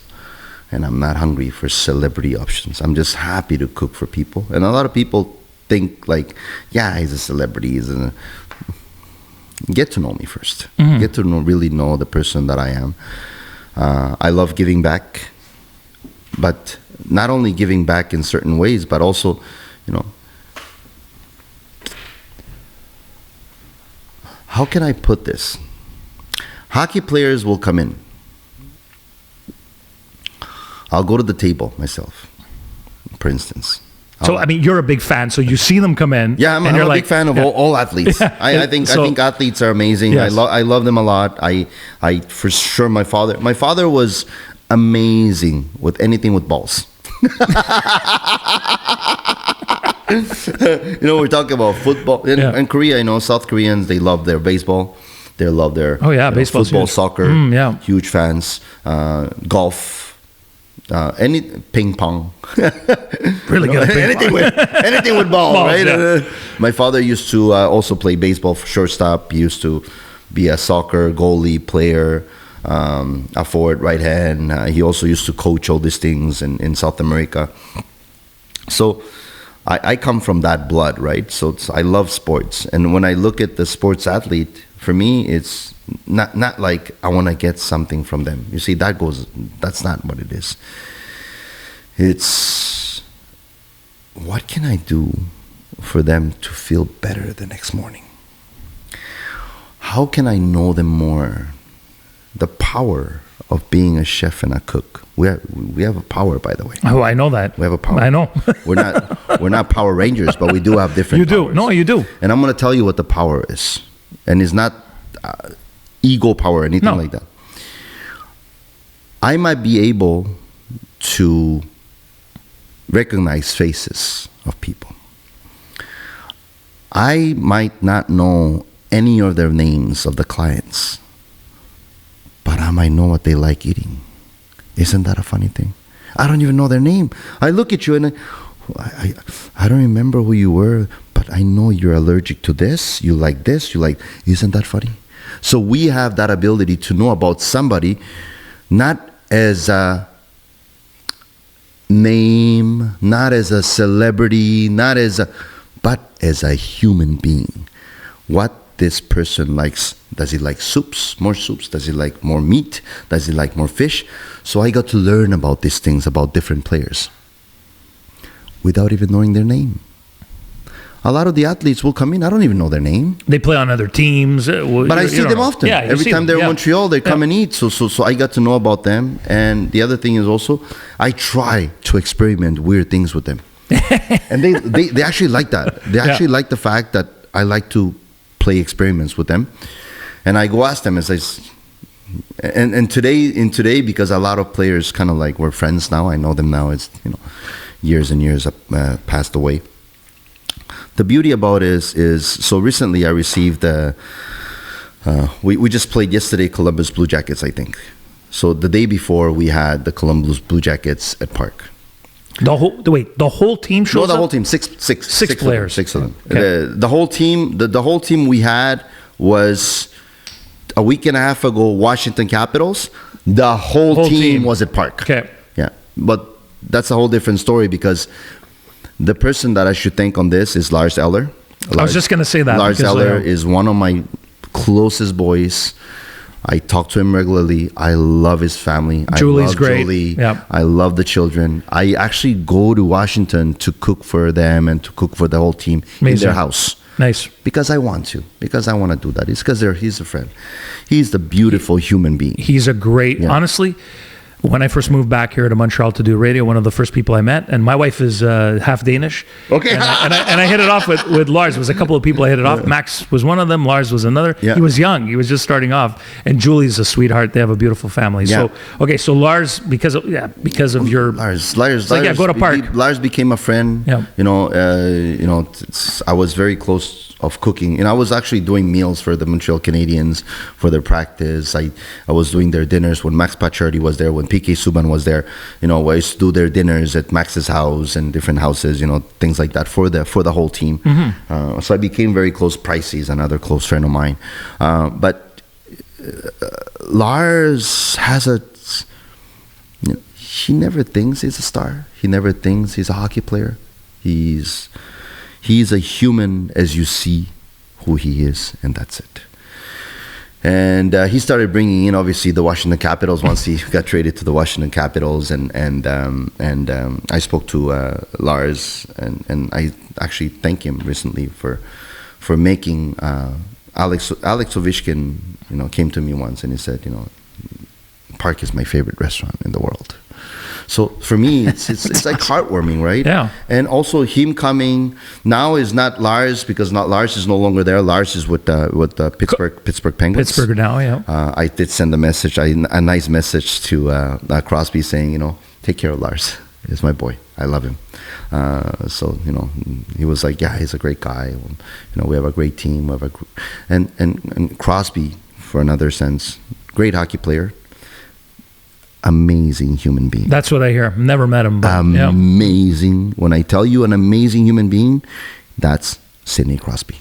And I'm not hungry for celebrity options. I'm just happy to cook for people. And a lot of people think like, yeah, he's a celebrity. Get to know me first. Mm-hmm. Get to really know the person that I am. I love giving back, but not only giving back in certain ways, but also, how can I put this? Hockey players will come in. I'll go to the table myself, for instance. So, you're a big fan. So you see them come in. Yeah, I'm a big fan of all athletes. I think athletes are amazing. Yes. I love them a lot. I for sure, my father was amazing with anything with balls. We're talking about football. In Korea, South Koreans, they love their baseball. They love their baseball, football, soccer. Huge fans. Golf. Any ping pong. Really good at anything with balls, right? Yeah. My father used to also play baseball for shortstop. He used to be a soccer goalie player, a forward right hand. He also used to coach all these things in South America. So I come from that blood, right? So I love sports. And when I look at the sports athlete, For me, it's not like I want to get something from them. You see, that's not what it is. It's what can I do for them to feel better the next morning? How can I know them more? The power of being a chef and a cook. We have a power, by the way. Oh, I know that. We have a power. I know. we're not Power Rangers, but we do have different. You do. powers. No, you do. And I'm going to tell you what the power is, and it's not ego power or anything like that. I might be able to recognize faces of people. I might not know any of their names of the clients, but I might know what they like eating. Isn't that a funny thing? I don't even know their name. I look at you and I don't remember who you were, but I know you're allergic to this, you like this, you like... Isn't that funny? So we have that ability to know about somebody, not as a name, not as a celebrity, but as a human being. What this person likes. Does he like soups, more soups? Does he like more meat? Does he like more fish? So I got to learn about these things, about different players, without even knowing their name. A lot of the athletes will come in, I don't even know their name. They play on other teams. But I see them often. Yeah, every time they're in Montreal, they come and eat. So I got to know about them. And the other thing is also, I try to experiment weird things with them. And they actually like that. They actually like the fact that I like to play experiments with them. And I go ask them today, because a lot of players kind of like we're friends now. I know them now. It's, years and years passed away. The beauty about it is so recently I received we just played yesterday Columbus Blue Jackets, I think. So the day before we had the Columbus Blue Jackets at Park. The whole team shows up? No, the whole team. Six players. Six of them. Okay. The whole team. The whole team we had was a week and a half ago. Washington Capitals. The whole team was at Park. Okay. Yeah, but that's a whole different story because the person that I should thank on this is Lars Eller. I was just going to say that. Lars Eller is one of my closest boys. I talk to him regularly. I love his family. Julie's I love great. Julie. Yep. I love the children. I actually go to Washington to cook for them and to cook for the whole team in their house. Nice. Because I want to. Because I want to do that. It's because he's a friend. He's the beautiful human being. He's a great, honestly, when I first moved back here to Montreal to do radio, one of the first people I met, and my wife is half Danish. Okay. And I hit it off with Lars. There was a couple of people I hit it off. Max was one of them. Lars was another. Yeah. He was young. He was just starting off. And Julie's a sweetheart. They have a beautiful family. Yeah. So Lars, because of your... Lars, go to Park. Lars became a friend. Yeah. I was very close of cooking, and I was actually doing meals for the Montreal Canadiens for their practice. I was doing their dinners when Max Pacioretty was there, when PK Subban was there. I used to do their dinners at Max's house and different houses, things like that for the whole team. Mm-hmm. So I became very close. Pricey is another close friend of mine, but Lars has he never thinks he's a star. He never thinks he's a hockey player. He's a human as you see who he is, and that's it. And he started bringing in, obviously, the Washington Capitals once he got traded to the Washington Capitals. And I spoke to Lars, and I actually thank him recently for making Alex Ovechkin. Came to me once and he said, Park is my favorite restaurant in the world. So for me, it's like heartwarming, right? Yeah. And also him coming now is not Lars, because Lars is no longer there. Lars is with the Pittsburgh Penguins. Pittsburgh now, yeah. I did send a nice message to Crosby saying, take care of Lars. He's my boy. I love him. So he was like, yeah, he's a great guy. We have a great team. And Crosby, for another sense, great hockey player. Amazing human being. That's what I hear. Never met him. But, amazing. Yeah. When I tell you an amazing human being, that's Sidney Crosby.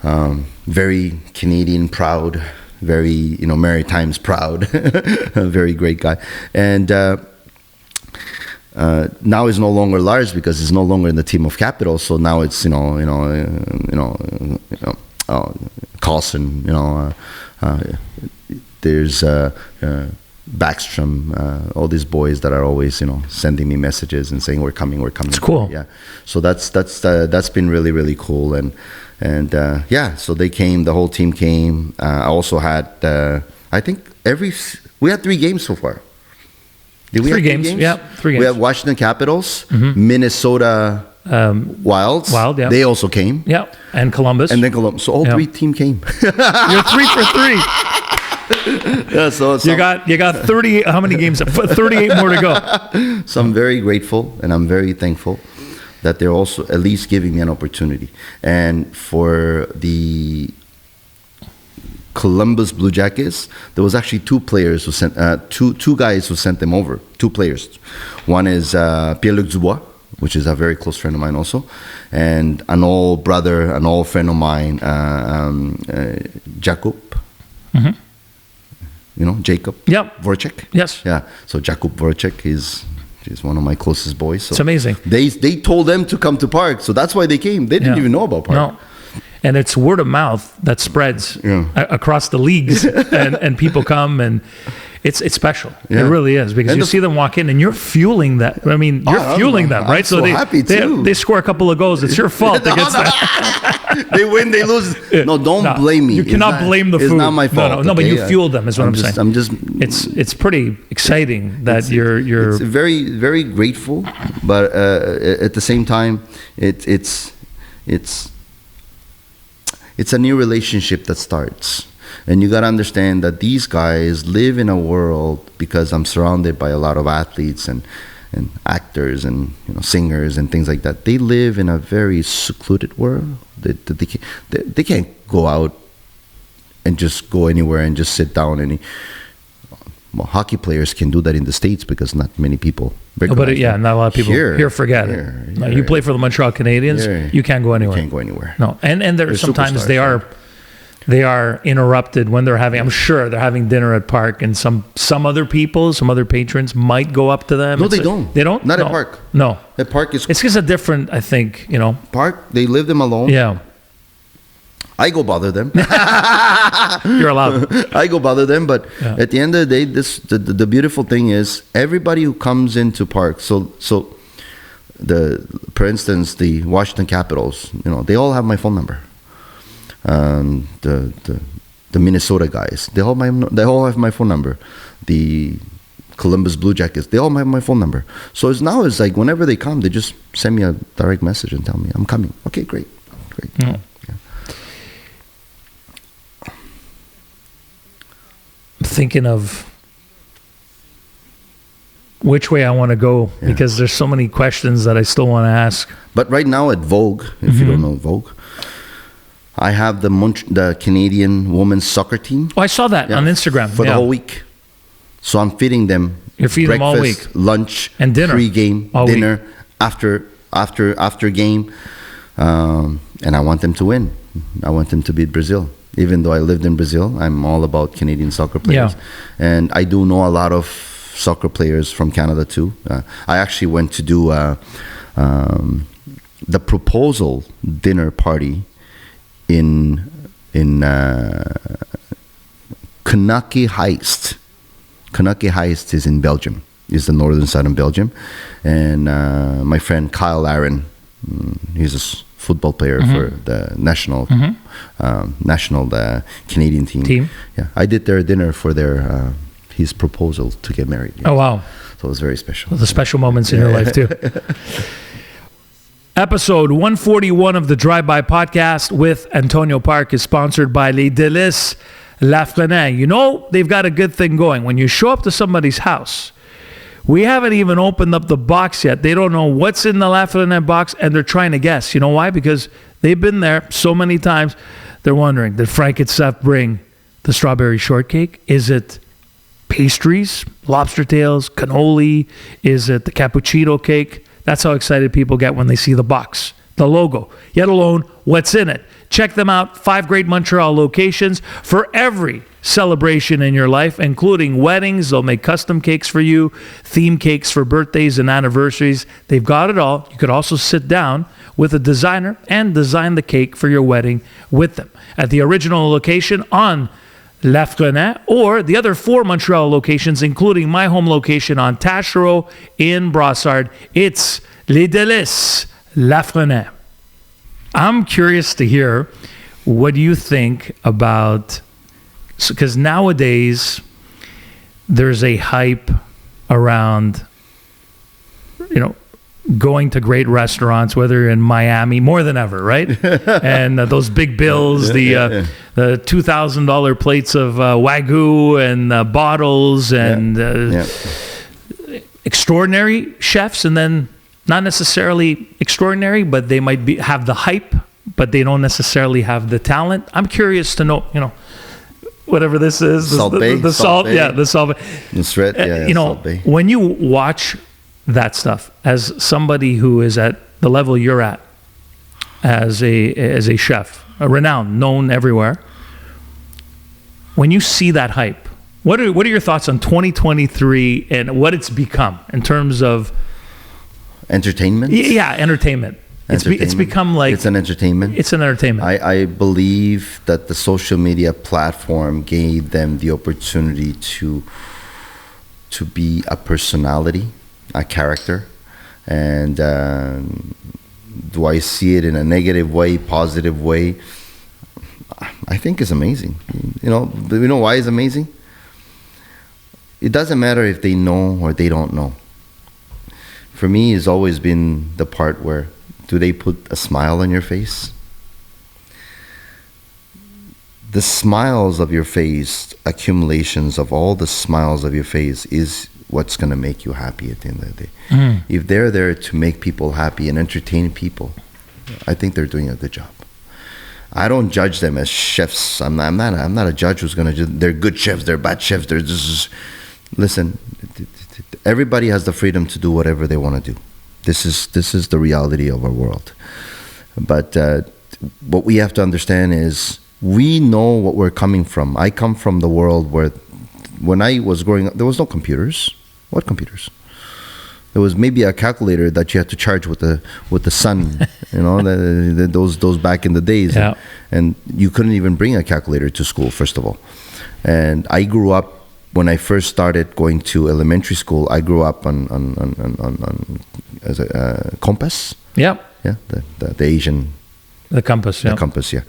Very Canadian proud, very Maritimes proud, a very great guy. And now he's no longer Lars because he's no longer in the team of Capitals. So now it's Carlson, there's Backstrom, all these boys that are always, sending me messages and saying we're coming. It's cool. Yeah. So that's been really, really cool. And so they came, the whole team came. I also had, I think we had 3 games so far. Did we 3 have games? 3 games? Yeah, 3 games. We have Washington Capitals, Minnesota Wilds. Wild, yeah. They also came. Yeah, and Columbus. And then Columbus. So all 3 team came. You're 3 for 3. Yeah, so you got 30. How many games? 38 more to go. So I'm very grateful and I'm very thankful that they're also at least giving me an opportunity. And for the Columbus Blue Jackets, there was actually 2 players who sent two guys who sent them over. 2 players. One is Pierre-Luc Dubois, which is a very close friend of mine also, and an old brother, an old friend of mine, Jakub. Mm-hmm. Jacob. Yep. Voracek. Yes. Yeah. So Jakub Voracek is one of my closest boys. So it's amazing. They told them to come to Park, so that's why they came. They didn't even know about Park. No. And it's word of mouth that spreads across the leagues, and people come, and it's special. Yeah. It really is, because you see them walk in, and you're fueling that. I mean, you're fueling them, right? I'm so happy too. They score a couple of goals. It's your fault against that. They win, they lose. No, don't blame me. You cannot blame the food. It's not my fault. No, but you fueled them, is what I'm saying. I'm just. It's pretty exciting that you're. It's very, very grateful, but at the same time, it's a new relationship that starts. And you got to understand that these guys live in a world, because I'm surrounded by a lot of athletes and actors and singers and things like that. They live in a very secluded world. They can't go out and just go anywhere and just sit down. Hockey players can do that in the States because not many people. Not a lot of people here forget it. No, you play for the Montreal Canadiens, you can't go anywhere. You can't go anywhere. No, and there sometimes they are interrupted when they're having. I'm sure they're having dinner at Park, and some other people, some other patrons might go up to them. No, they don't. They don't. Not at Park. No, at Park it's just a different. I think Park. They leave them alone. Yeah. I go bother them. You're allowed. I go bother them, but at the end of the day, the beautiful thing is everybody who comes into Park. So for instance, the Washington Capitals, they all have my phone number. The Minnesota guys, they all have my phone number. The Columbus Blue Jackets, they all have my phone number. So it's like whenever they come, they just send me a direct message and tell me I'm coming. Okay, great. Yeah. Thinking of which way I want to go, because there's so many questions that I still want to ask. But right now at Vogue, if you don't know Vogue, I have the Canadian women's soccer team. Oh, I saw that on Instagram for the whole week. So I'm feeding them. You're feeding them all week, lunch, and dinner, pre-game, dinner, week. after game, and I want them to win. I want them to beat Brazil. Even though I lived in Brazil, I'm all about Canadian soccer players. Yeah. And I do know a lot of soccer players from Canada too. I actually went to do the proposal dinner party in Culinary Heist. Culinary Heist is in Belgium. Is the northern side of Belgium. And my friend Kyle Aaron, he's a football player for the national Canadian team. Yeah, I did their dinner for his proposal to get married. Oh wow! So it was very special. The special moments in your life too. Episode 141 of the Drive By Podcast with Antonio Park is sponsored by Les Délices Lafrenière. They've got a good thing going. When you show up to somebody's house, we haven't even opened up the box yet. They don't know what's in the Lafrenière box, and they're trying to guess. You know why? Because they've been there so many times. They're wondering, did Frank and Seth bring the strawberry shortcake? Is it pastries, lobster tails, cannoli? Is it the cappuccino cake? That's how excited people get when they see the box, the logo, yet alone what's in it. Check them out. 5 great Montreal locations for every celebration in your life, including weddings. They'll make custom cakes for you, theme cakes for birthdays and anniversaries. They've got it all. You could also sit down with a designer and design the cake for your wedding with them. At the original location on Lafrenière or the other 4 Montreal locations, including my home location on Taschereau in Brossard, it's Les Délices Lafrenière. I'm curious to hear what you think about, because nowadays there's a hype around, going to great restaurants, whether you're in Miami, more than ever, right? And those big bills, the $2,000 plates of Wagyu and bottles and extraordinary chefs, and then not necessarily extraordinary, but they might have the hype, but they don't necessarily have the talent. I'm curious to know, whatever this is, the salt, the salt. That's right. Salt Bay. When you watch that stuff, as somebody who is at the level you're at, as a chef, a renowned, known everywhere, when you see that hype, what are your thoughts on 2023 and what it's become in terms of entertainment? Yeah, entertainment. It's become like it's an entertainment. It's an entertainment. I believe that the social media platform gave them the opportunity to be a personality, a character. And do I see it in a negative way, positive way? I think it's amazing. You know why it's amazing? It doesn't matter if they know or they don't know. For me, it's always been the part where, do they put a smile on your face? The smiles of your face, accumulations of all the smiles of your face, is what's going to make you happy at the end of the day. If they're there to make people happy and entertain people, I think they're doing a good job. I don't judge them as chefs. I'm not a judge who's going to just, they're good chefs, they're bad chefs, they're just, listen, everybody has the freedom to do whatever they want to do. This is the reality of our world. But what we have to understand is we know what we're coming from. I come from the world where when I was growing up, there was no computers. What computers? There was maybe a calculator that you had to charge with the sun, those back in the days. Yeah. And you couldn't even bring a calculator to school, first of all. And I grew up, when I first started going to elementary school, I grew up on as a compass. Yep. Yeah, the Asian. The compass. Yeah. The compass. Yeah,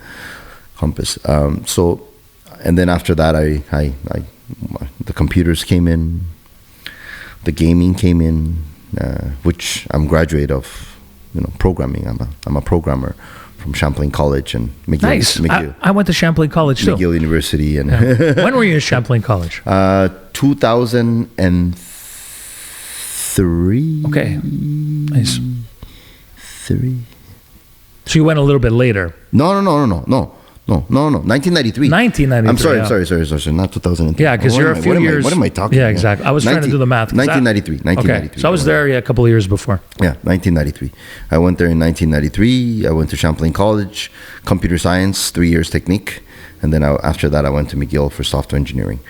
compass. So, and then after that, I the computers came in, the gaming came in, which I'm graduate of, programming. I'm a programmer from Champlain College and McGill. Nice. McGill. I went to Champlain College too. McGill University. And When were you at Champlain College? 2003. Okay. Nice. 3. So you went a little bit later. No. 1993. 1993. I'm sorry. Yeah. Sorry. Not 2003. Yeah, because you're a few years. What am I talking Yeah, about? exactly. I was trying to do the math. 1993. Okay. So I was there a couple of years before. Yeah, 1993. I went there in 1993. I went to Champlain College, computer science, 3 years technique, and then after that I went to McGill for software engineering.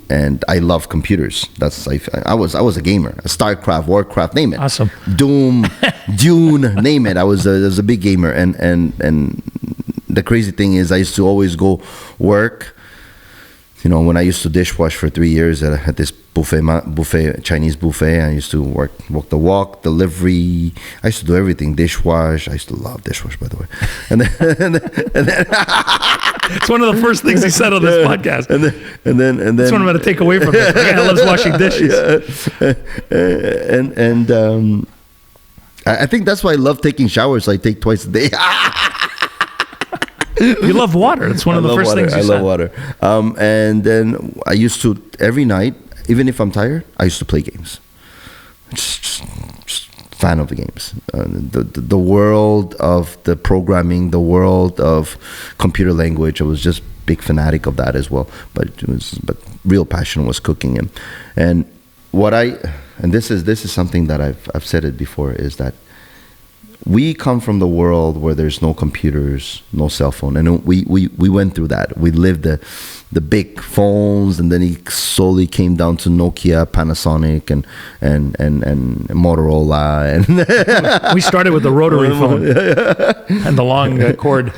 And I love computers. I was a gamer. StarCraft, Warcraft, name it. Awesome. Doom, Dune, name it. I was a big gamer, and the crazy thing is I used to always go work. When I used to dishwash for 3 years at this buffet, Chinese buffet, I used to walk the walk, delivery. I used to do everything, dishwash. I used to love dishwash, by the way. And then it's one of the first things he said on this podcast. And then that's what I'm going to take away from this. The guy loves washing dishes. Yeah. I think that's why I love taking showers. I take twice a day. You love water. It's one of the first things you said. I love water. And then I used to, every night, even if I'm tired, I used to play games. Just fan of the games. The world of the programming, the world of computer language, I was just big fanatic of that as well. But real passion was cooking. And this is something that I've said it before, is that We come from the world where there's no computers, no cell phone, and we went through that. We lived the big phones, and then it slowly came down to Nokia, Panasonic, and Motorola, and We started with the rotary phone and the long cord.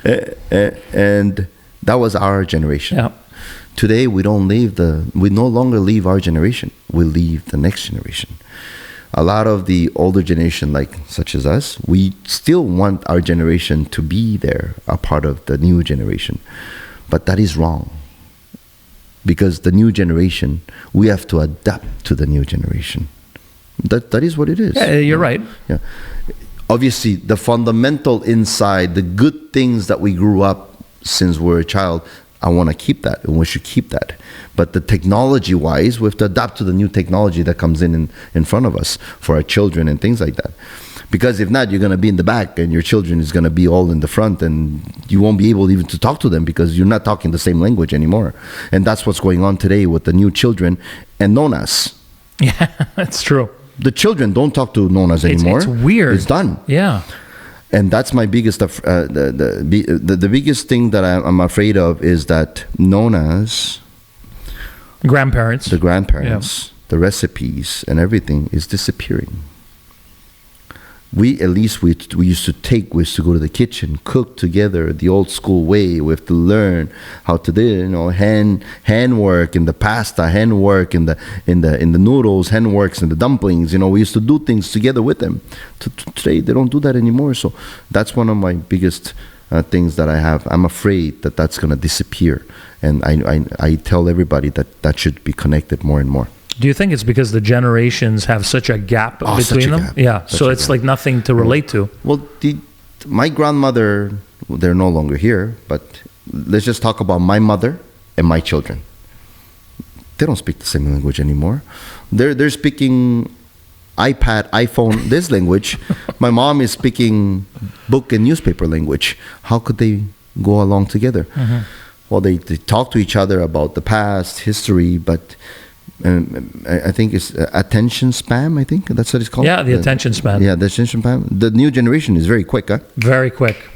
And that was our generation. Yeah. Today we no longer leave our generation. We leave the next generation. A lot of the older generation, like such as us, we still want our generation to be there, a part of the new generation. But that is wrong. Because the new generation, we have to adapt to the new generation. That is what it is. Yeah, you're right. Yeah. Obviously, the fundamental inside, the good things that we grew up since we were a child, I want to keep that, and we should keep that. But the technology-wise, we have to adapt to the new technology that comes in front of us for our children and things like that. Because if not, you're going to be in the back, and your children is going to be all in the front, and you won't be able even to talk to them because you're not talking the same language anymore. And that's what's going on today with the new children and nonas. Yeah, that's true. The children don't talk to nonas anymore. It's weird. It's done. Yeah. And that's my biggest, the biggest thing that I'm afraid of is that nonas, Grandparents. the grandparents, the recipes and everything is disappearing. We used to go to the kitchen, cook together the old school way. We have to learn how to do, hand work in the pasta, hand work in the noodles, hand works in the dumplings. We used to do things together with them. Today they don't do that anymore. So that's one of my biggest things that I have. I'm afraid that that's going to disappear, and I tell everybody that should be connected more and more. Do you think it's because the generations have such a gap between them? Gap. Yeah, so it's like nothing to relate to. Well, my grandmother, they're no longer here, but let's just talk about my mother and my children. They don't speak the same language anymore. They're speaking iPad, iPhone, this language. My mom is speaking book and newspaper language. How could they go along together? Mm-hmm. Well, they talk to each other about the past, history, but I think it's attention span. I think that's what it's called. Yeah, the attention span. Yeah, the attention span. The new generation is very quick, huh? Very quick.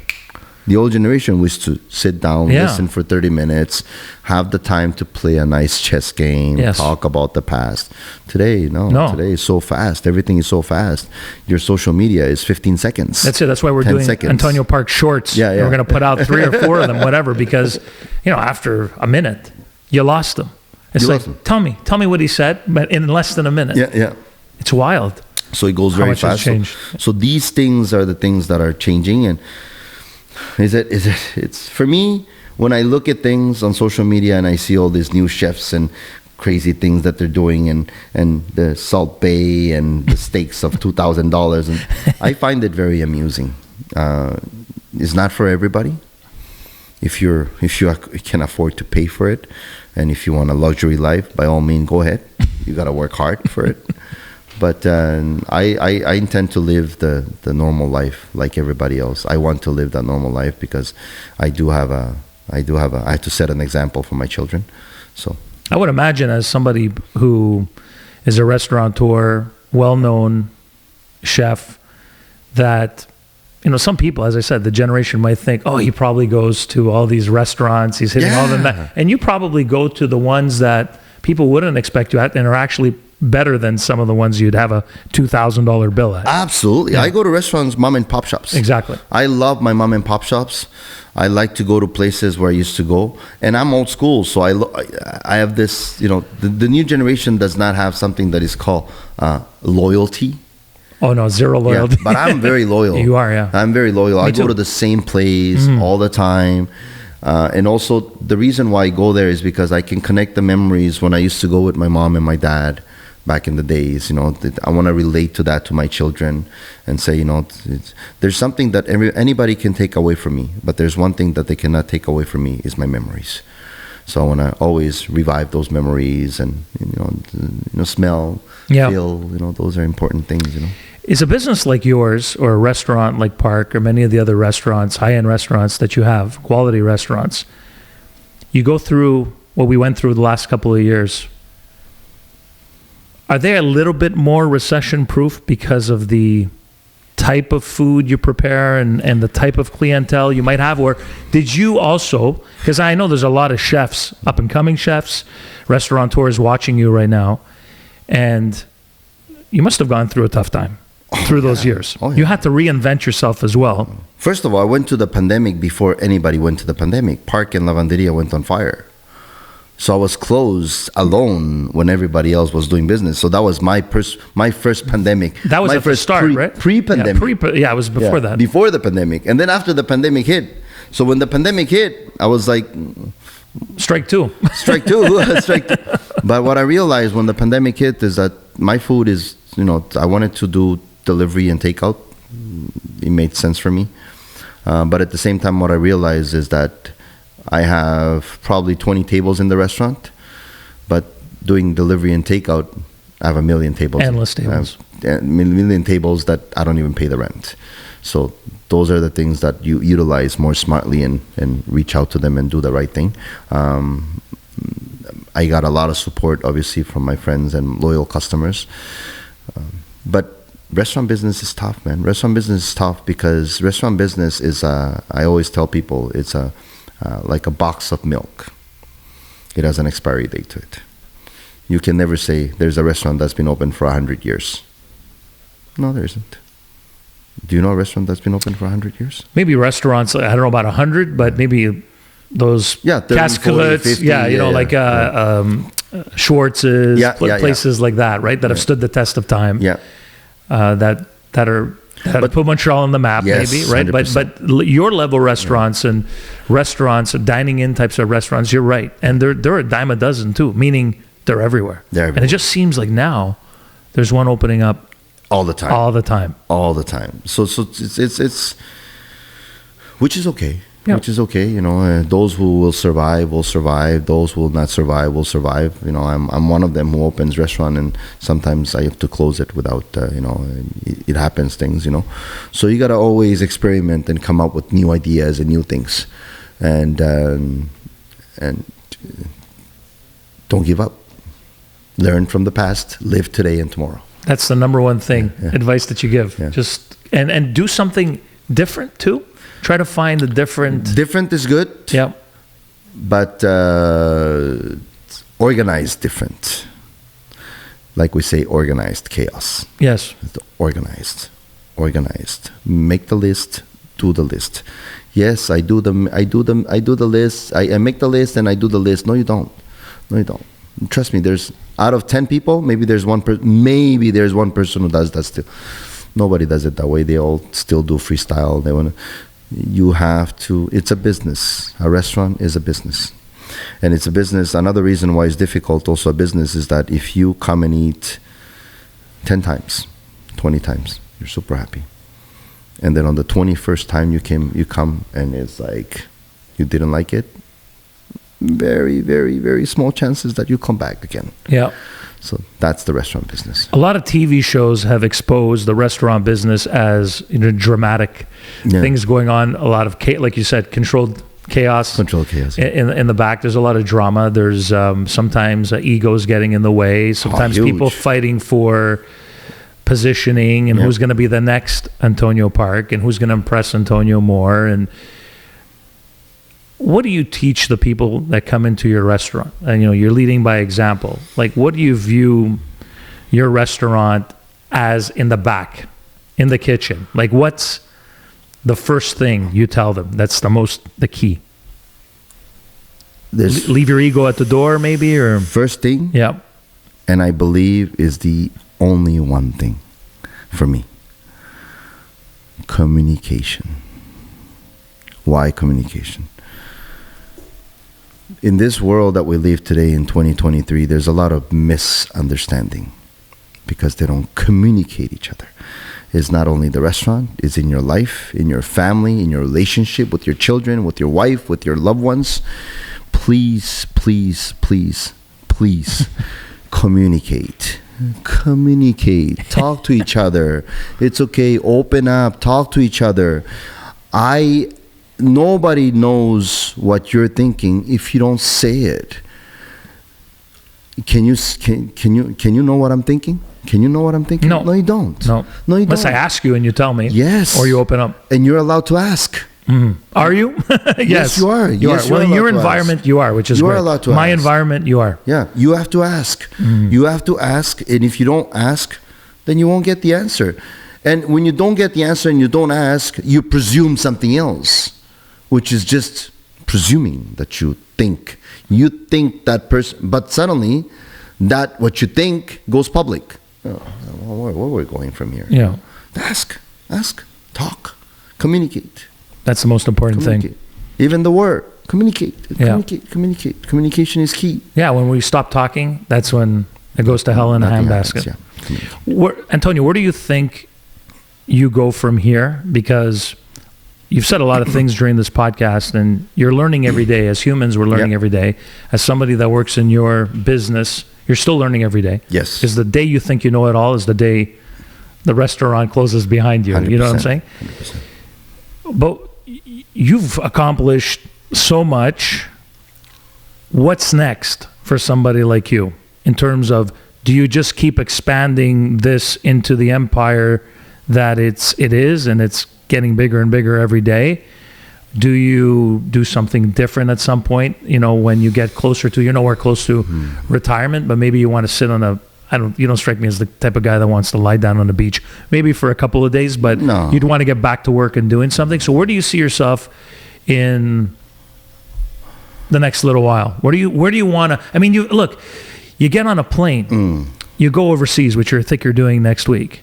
The old generation was to sit down, listen for 30 minutes, have the time to play a nice chess game, talk about the past. Today, no. Today is so fast. Everything is so fast. Your social media is 15 seconds. That's it. That's why we're doing Antonio Park shorts. Yeah. We're going to put out 3 or 4 of them, whatever, because, after a minute, you lost them. It's like, tell me what he said, but in less than a minute. Yeah. It's wild. So it goes very fast. So these things are the things that are changing. And it's for me, when I look at things on social media and I see all these new chefs and crazy things that they're doing and the Salt Bay and the steaks of $2,000, and I find it very amusing. It's not for everybody. If you can afford to pay for it, and if you want a luxury life, by all means, go ahead. You got to work hard for it. But I intend to live the normal life like everybody else. I want to live that normal life because I have to set an example for my children. So I would imagine, as somebody who is a restaurateur, well-known chef, that some people, as I said, the generation might think, oh, he probably goes to all these restaurants, he's hitting all of them. And you probably go to the ones that people wouldn't expect you at and are actually better than some of the ones you'd have a $2,000 bill at. Absolutely. Yeah. I go to restaurants, mom and pop shops. Exactly. I love my mom and pop shops. I like to go to places where I used to go. And I'm old school, so I have this, the new generation does not have something that is called loyalty. Oh, no, zero loyalty. Yeah, but I'm very loyal. You are, yeah. I'm very loyal. I go to the same place all the time. And also, the reason why I go there is because I can connect the memories when I used to go with my mom and my dad back in the days. I want to relate to that to my children and say, there's something that anybody can take away from me, but there's one thing that they cannot take away from me is my memories. So I want to always revive those memories and, smell, feel, those are important things, Is a business like yours, or a restaurant like Park, or many of the other restaurants, high-end restaurants that you have, quality restaurants, you go through what we went through the last couple of years. Are they a little bit more recession-proof because of the type of food you prepare and the type of clientele you might have? Or did you also, because I know there's a lot of chefs, up and coming chefs, restaurateurs watching you right now, and you must have gone through a tough time through those years. You had to reinvent yourself as well. First of all, I went to the pandemic before anybody went to the pandemic. Park and Lavanderia went on fire. So I was closed alone when everybody else was doing business. So that was my first pandemic. That was my at the start, right? Pre-pandemic. Yeah, it was before that. Before the pandemic. And then after the pandemic hit. So when the pandemic hit, I was like... Strike two. Strike two. But what I realized when the pandemic hit is that my food is, I wanted to do delivery and takeout. It made sense for me. But at the same time, what I realized is that I have probably 20 tables in the restaurant, but doing delivery and takeout, I have a million tables. Endless tables. A million tables that I don't even pay the rent. So those are the things that you utilize more smartly and reach out to them and do the right thing. I got a lot of support, obviously, from my friends and loyal customers. But restaurant business is tough, man. Restaurant business is tough because restaurant business is, I always tell people, it's like a box of milk. It has an expiry date to it. You can never say there's a restaurant that's been open for 100 years. No, there isn't. Do you know a restaurant that's been open for 100 years? Maybe restaurants, I don't know about 100, but maybe those 30, Cascalettes, 50, Schwartz's, places like that, right? That have stood the test of time. Yeah. That put Montreal on the map, yes, maybe, right? 100%. But your level restaurants and restaurants, dining in types of restaurants, you're right. And they're a dime a dozen too, meaning they're everywhere. And it just seems like now there's one opening up all the time. So it's which is okay. Yeah. Which is okay. Those who will survive will survive. Those who will not survive will survive. I'm one of them who opens restaurant, and sometimes I have to close it without. It happens things. So you gotta always experiment and come up with new ideas and new things, and don't give up. Learn from the past. Live today and tomorrow. That's the number one thing, advice that you give. Yeah. Just and do something different too. Try to find the different. Different is good. Yeah. But organized different. Like we say, organized chaos. Yes. Organized. Make the list. Do the list. Yes, I do the list. I make the list and I do the list. No, you don't. Trust me. There's out of 10 people, maybe there's one person who does that still. Nobody does it that way. They all still do freestyle. You have to. It's a business. A restaurant is a business, and it's a business. Another reason why it's difficult, also a business, is that if you come and eat 10 times, 20 times, you're super happy, and then on the 21st time you come and it's like you didn't like it. Very, very, very small chances that you come back again. Yeah. So that's the restaurant business. A lot of TV shows have exposed the restaurant business as dramatic things going on. A lot of, like you said, controlled chaos. Controlled chaos. In the back, there's a lot of drama. There's sometimes egos getting in the way. Sometimes people fighting for positioning and who's going to be the next Antonio Park and who's going to impress Antonio more. And what do you teach the people that come into your restaurant? And you're leading by example. Like, what do you view your restaurant as in the back, in the kitchen? Like, what's the first thing you tell them that's the key? Leave your ego at the door, maybe, or first thing. Yeah. And I believe is the only one thing for me. Communication. Why communication? In this world that we live today in 2023, there's a lot of misunderstanding because they don't communicate each other. It's not only the restaurant, it's in your life, in your family, in your relationship with your children, with your wife, with your loved ones. Please, please, please, please communicate. Talk to each other. It's okay. Open up. Talk to each other. Nobody knows what you're thinking if you don't say it. Can you know what I'm thinking? Can you know what I'm thinking? No. No, you don't. No. No, you Unless don't. I ask you and you tell me. Yes. Or you open up. And you're allowed to ask. Are you? Yes, you are. You Yes, are. you're Well, in your allowed to environment, ask. you are, which is You are great. allowed to My ask. environment, you are. Yeah, you have to ask. You have to ask, and if you don't ask, then you won't get the answer. And when you don't get the answer and you don't ask, you presume something else, which is just presuming that you think. You think that person, but suddenly, that what you think goes public. Oh, where we're going from here? Yeah. Ask, talk, communicate. That's the most important thing. Even the word, communicate. Yeah. Communicate. Communication is key. Yeah, when we stop talking, that's when it goes to hell in a Nothing handbasket. happens, yeah. Antonio, where do you think you go from here? Because you've said a lot of things during this podcast, and you're learning every day. As humans, we're learning every day. As somebody that works in your business, you're still learning every day. Yes. Because the day you think you know it all is the day the restaurant closes behind you. You know what I'm saying? 100%. But you've accomplished so much. What's next for somebody like you in terms of, do you just keep expanding this into the empire that it is, and it's getting bigger and bigger every day? Do you do something different at some point, when you get closer to, you're nowhere close to retirement, but maybe you want to sit on you don't strike me as the type of guy that wants to lie down on the beach, maybe for a couple of days, but No. you'd want to get back to work and doing something. So where do you see yourself in the next little while? Where do you want to, you get on a plane, you go overseas, which I think you're doing next week.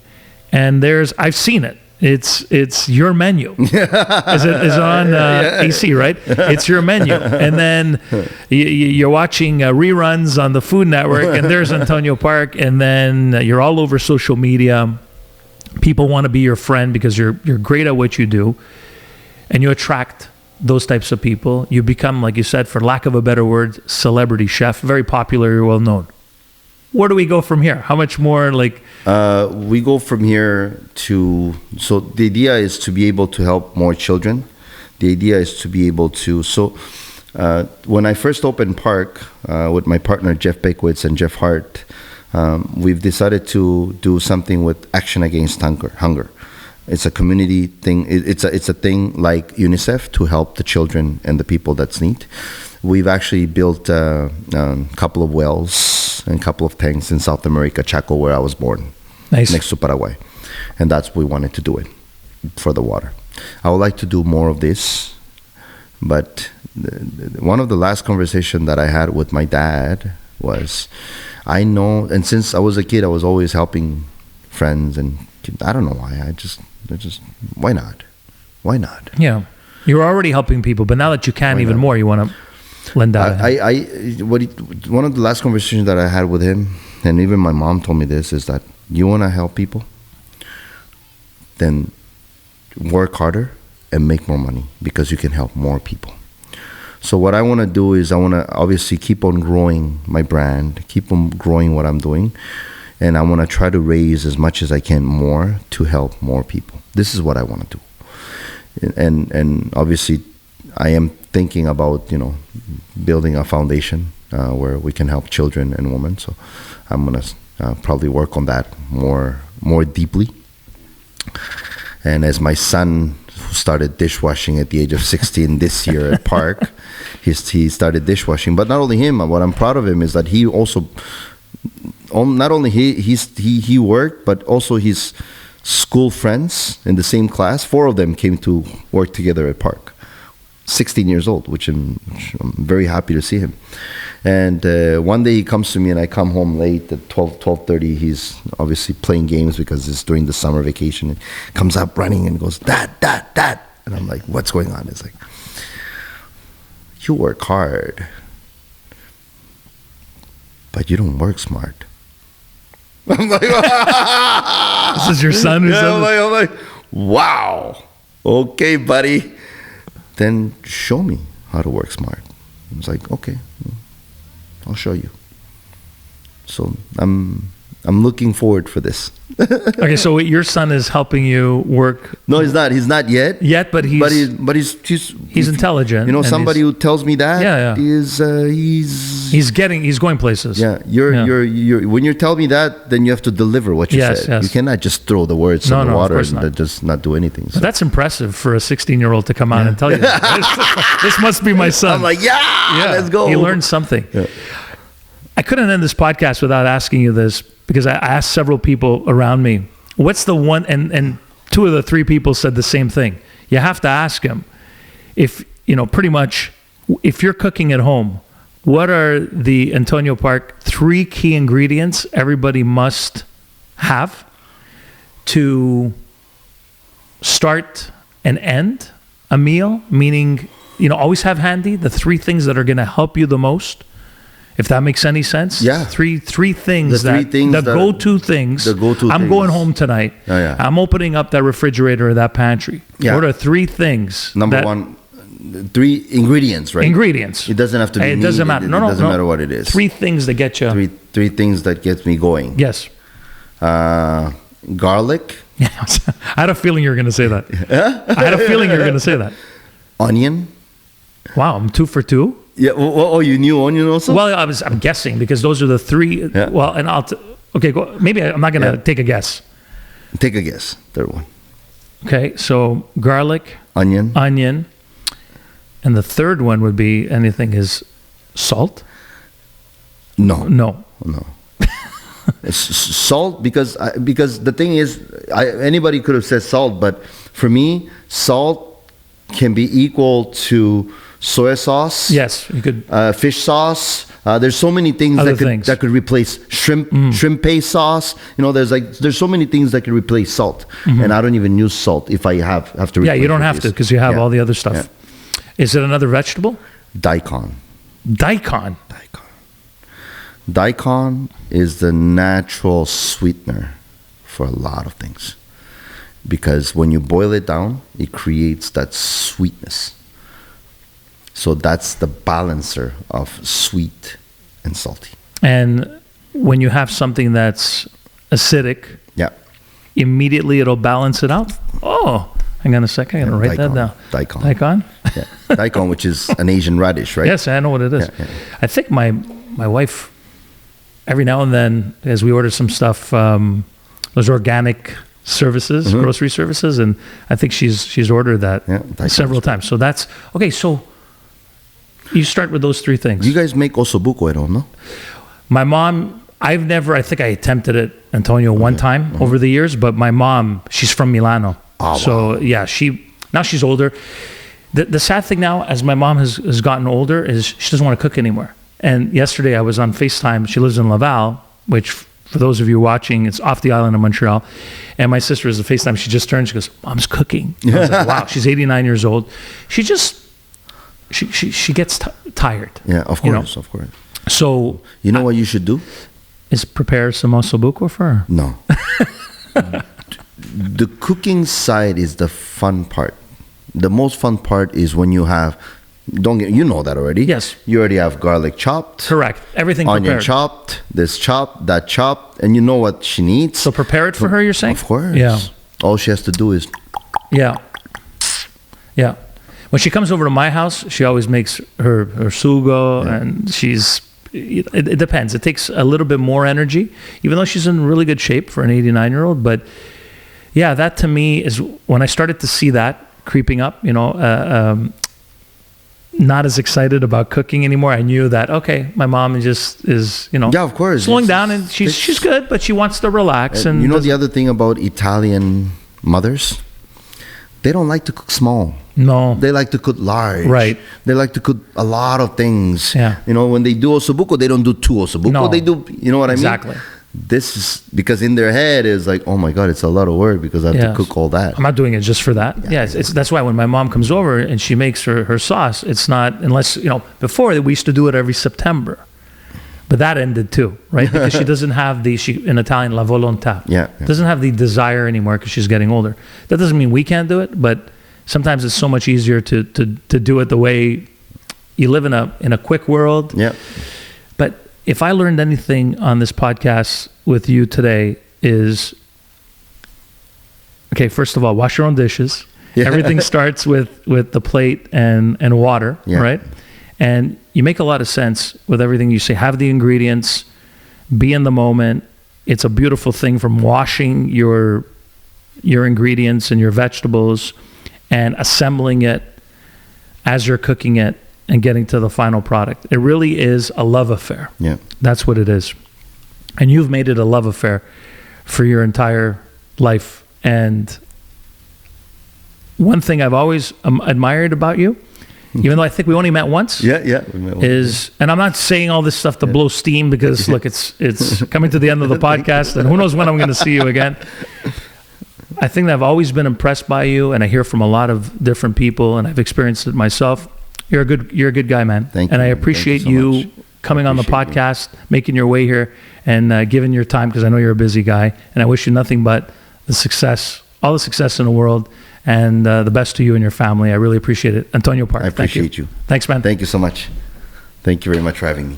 And I've seen it. It's your menu. Is on AC, right? It's your menu. And then you're watching reruns on the Food Network, and there's Antonio Park, and then you're all over social media. People want to be your friend because you're great at what you do, and you attract those types of people. You become, like you said, for lack of a better word, celebrity chef, very popular, you're well known. Where do we go from here? How much more we go from here so the idea is to be able to help more children. The idea is to be able to, when I first opened Park with my partner Jeff Bakewitz and Jeff Hart, we've decided to do something with Action Against Hunger. It's a community thing. It's a thing like UNICEF to help the children and the people that's need. We've actually built a couple of wells and a couple of tanks in South America, Chaco, where I was born, nice, next to Paraguay. And that's we wanted to do it for the water. I would like to do more of this, but one of the last conversation that I had with my dad was, I know, and since I was a kid, I was always helping friends, and I don't know why. I just why not? Why not? Yeah, you're already helping people, but now that you can even more, you want to lend out. One of the last conversations that I had with him, and even my mom told me this, is that you want to help people, then work harder and make more money, because you can help more people. So what I want to do is I want to obviously keep on growing my brand, keep on growing what I'm doing, and I want to try to raise as much as I can more to help more people. This is what I want to do. And obviously I am thinking about, building a foundation where we can help children and women. So I'm going to probably work on that more deeply. And as my son, who started dishwashing at the age of 16 this year at Park, he started dishwashing. But not only him, what I'm proud of him is that he also, not only he worked, but also his school friends in the same class, 4 of them came to work together at Park. 16 years old, which I'm very happy to see him. And one day he comes to me, and I come home late at 12:30. He's obviously playing games because it's during the summer vacation. And comes up running and goes, Dad. And I'm like, what's going on? It's like, you work hard, but you don't work smart. I'm like, this is your son? I'm like, wow. Okay, buddy. Then show me how to work smart. I was like, okay, I'll show you. So I'm I'm looking forward for this. Okay, so your son is helping you work No, he's not. He's not yet. but he's intelligent. You know, and somebody who tells me that Yeah, yeah. he's he's going places. yeah. You're when you tell me that, then you have to deliver what you Yes, said. yes. You cannot just throw the words No, in the no, of water course and not. just not do anything. So. But that's impressive for a 16-year-old to come out and tell you that. This must be my son. I'm like, let's go. He learned something. Yeah. I couldn't end this podcast without asking you this, because I asked several people around me, what's the one, and two of the three people said the same thing. You have to ask him if, pretty much, if you're cooking at home, what are the Antonio Park 3 key ingredients everybody must have to start and end a meal? Meaning, always have handy the 3 things that are going to help you the most. If that makes any sense. Yeah. Three things The three things the that- go-to things. the go-to I'm things. going home tonight. Oh, yeah. I'm opening up that refrigerator or that pantry. Yeah. What are 3 things? Number that- 1, 3 ingredients, right? Ingredients. It doesn't have to be. It doesn't meat. matter. It No, doesn't matter what it is. 3 things that get you. Three things that gets me going. Yes. Garlic, I had a feeling you were going to say that. I had a feeling you were going to say that. onion. Wow, I'm 2 for 2. Yeah. Oh, you knew onion also? Well, I'm guessing because those are the 3. Yeah. Well, and okay, go, maybe I'm not going to take a guess. Take a guess. Third one. Okay, so garlic, Onion. onion, and the third one would be anything is salt? No. No. It's salt because the thing is, anybody could have said salt, but for me, salt can be equal to soy sauce. Yes, you could. Fish sauce. There's so many things Other that could things. that could replace shrimp paste sauce. There's so many things that could replace salt, and I don't even use salt if I have to. Yeah, you replace don't with have to this. because you have Yeah. all the other stuff. Yeah. Is it another vegetable? Daikon. Daikon. Daikon is the natural sweetener for a lot of things, because when you boil it down, it creates that sweetness. So that's the balancer of sweet and salty. And when you have something that's acidic, Yeah. immediately it'll balance it out. Oh, hang on a second. I'm going to write that down. Daikon. Daikon? Yeah. Daikon, which is an Asian radish, right? Yes, I know what it is. Yeah. I think my wife, every now and then, as we order some stuff, those organic services, grocery services, and I think she's ordered that Daikon. several times. So that's okay. So you start with those 3 things. You guys make ossobuco at home, no? My mom, I think I attempted it, Antonio, one time over the years, but my mom, she's from Milano. Oh, so yeah, now she's older. The sad thing now, as my mom has gotten older, is she doesn't want to cook anymore. And yesterday I was on FaceTime. She lives in Laval, which for those of you watching, it's off the island of Montreal. And my sister is a FaceTime. She just turned, she goes, Mom's cooking. I was like, wow, she's 89 years old. She gets tired. Yeah, of course, of course. So You know what you should do? is prepare some ossobuco for her. No. The cooking side is the fun part. The most fun part is when you have, you know that already. Yes. You already have garlic chopped. Correct. Everything Onion prepared. chopped, this chopped, that chopped, and you know what she needs. So prepare it for her, you're saying? Of course. Yeah. All she has to do is, Yeah. Yeah. When she comes over to my house, she always makes her sugo, and it depends. It takes a little bit more energy, even though she's in really good shape for an 89-year-old. But yeah, that to me is when I started to see that creeping up, not as excited about cooking anymore. I knew that, okay, my mom is yeah, of course. slowing It's- down, and she's good, but she wants to relax. And you know the other thing about Italian mothers? They don't like to cook small. no, They like to cook large. Right. They like to cook a lot of things. Yeah. When they do ossobuco, they don't do 2 ossobuco. No. They do, you know what I mean? Exactly. This is because in their head is like, oh my God, it's a lot of work because I have Yes. to cook all that. I'm not doing it just for that. Yeah, that's why when my mom comes over and she makes her sauce, it's not, unless, before we used to do it every September. But that ended too, right? Because she doesn't have in Italian, la volontà. Yeah. Doesn't have the desire anymore because she's getting older. That doesn't mean we can't do it, but sometimes it's so much easier to do it the way you live in a quick world. Yeah. But if I learned anything on this podcast with you today is, okay, first of all, wash your own dishes. Yeah. Everything starts with the plate and water, Yeah. right? And you make a lot of sense with everything you say. Have the ingredients, be in the moment. It's a beautiful thing from washing your ingredients and your vegetables and assembling it as you're cooking it and getting to the final product. It really is a love affair. Yeah. That's what it is. And you've made it a love affair for your entire life. And one thing I've always admired about you, even though I think we only met once, Yeah. We met one. is, and I'm not saying all this stuff to blow steam because look, it's coming to the end of the podcast and who knows when I'm going to see you again. I think that I've always been impressed by you, and I hear from a lot of different people, and I've experienced it myself. You're a good guy, man. Thank and you. I appreciate Thank you so much. coming on the Appreciate you. podcast, making your way here, and giving your time because I know you're a busy guy. And I wish you nothing but the success, all the success in the world, and the best to you and your family. I really appreciate it. Antonio Park. I appreciate you. Thanks, man. Thank you so much. Thank you very much for having me.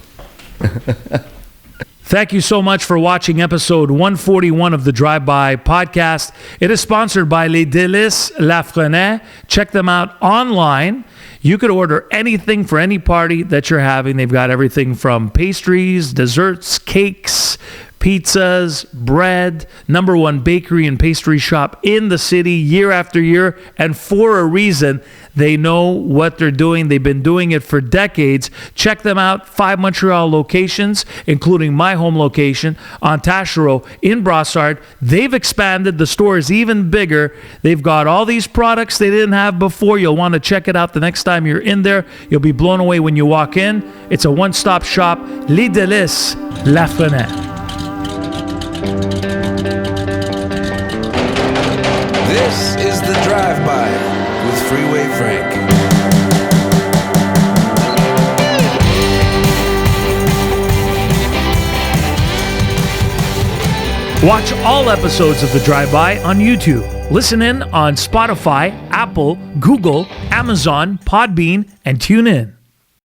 Thank you so much for watching episode 141 of the Drive-By podcast. It is sponsored by Les Délices Lafrenais. Check them out online. You could order anything for any party that you're having. They've got everything from pastries, desserts, cakes, pizzas, bread. #1 bakery and pastry shop in the city year after year. And for a reason, they know what they're doing. They've been doing it for decades. Check them out. 5 Montreal locations, including my home location on Taschereau in Brossard. They've expanded. The store is even bigger. They've got all these products they didn't have before. You'll want to check it out the next time you're in there. You'll be blown away when you walk in. It's a one-stop shop. Les Délices Lafrenais. This is the Drive-By with Freeway Frank. Watch all episodes of The Drive-By on YouTube. Listen in on Spotify, Apple, Google, Amazon, Podbean, and tune in.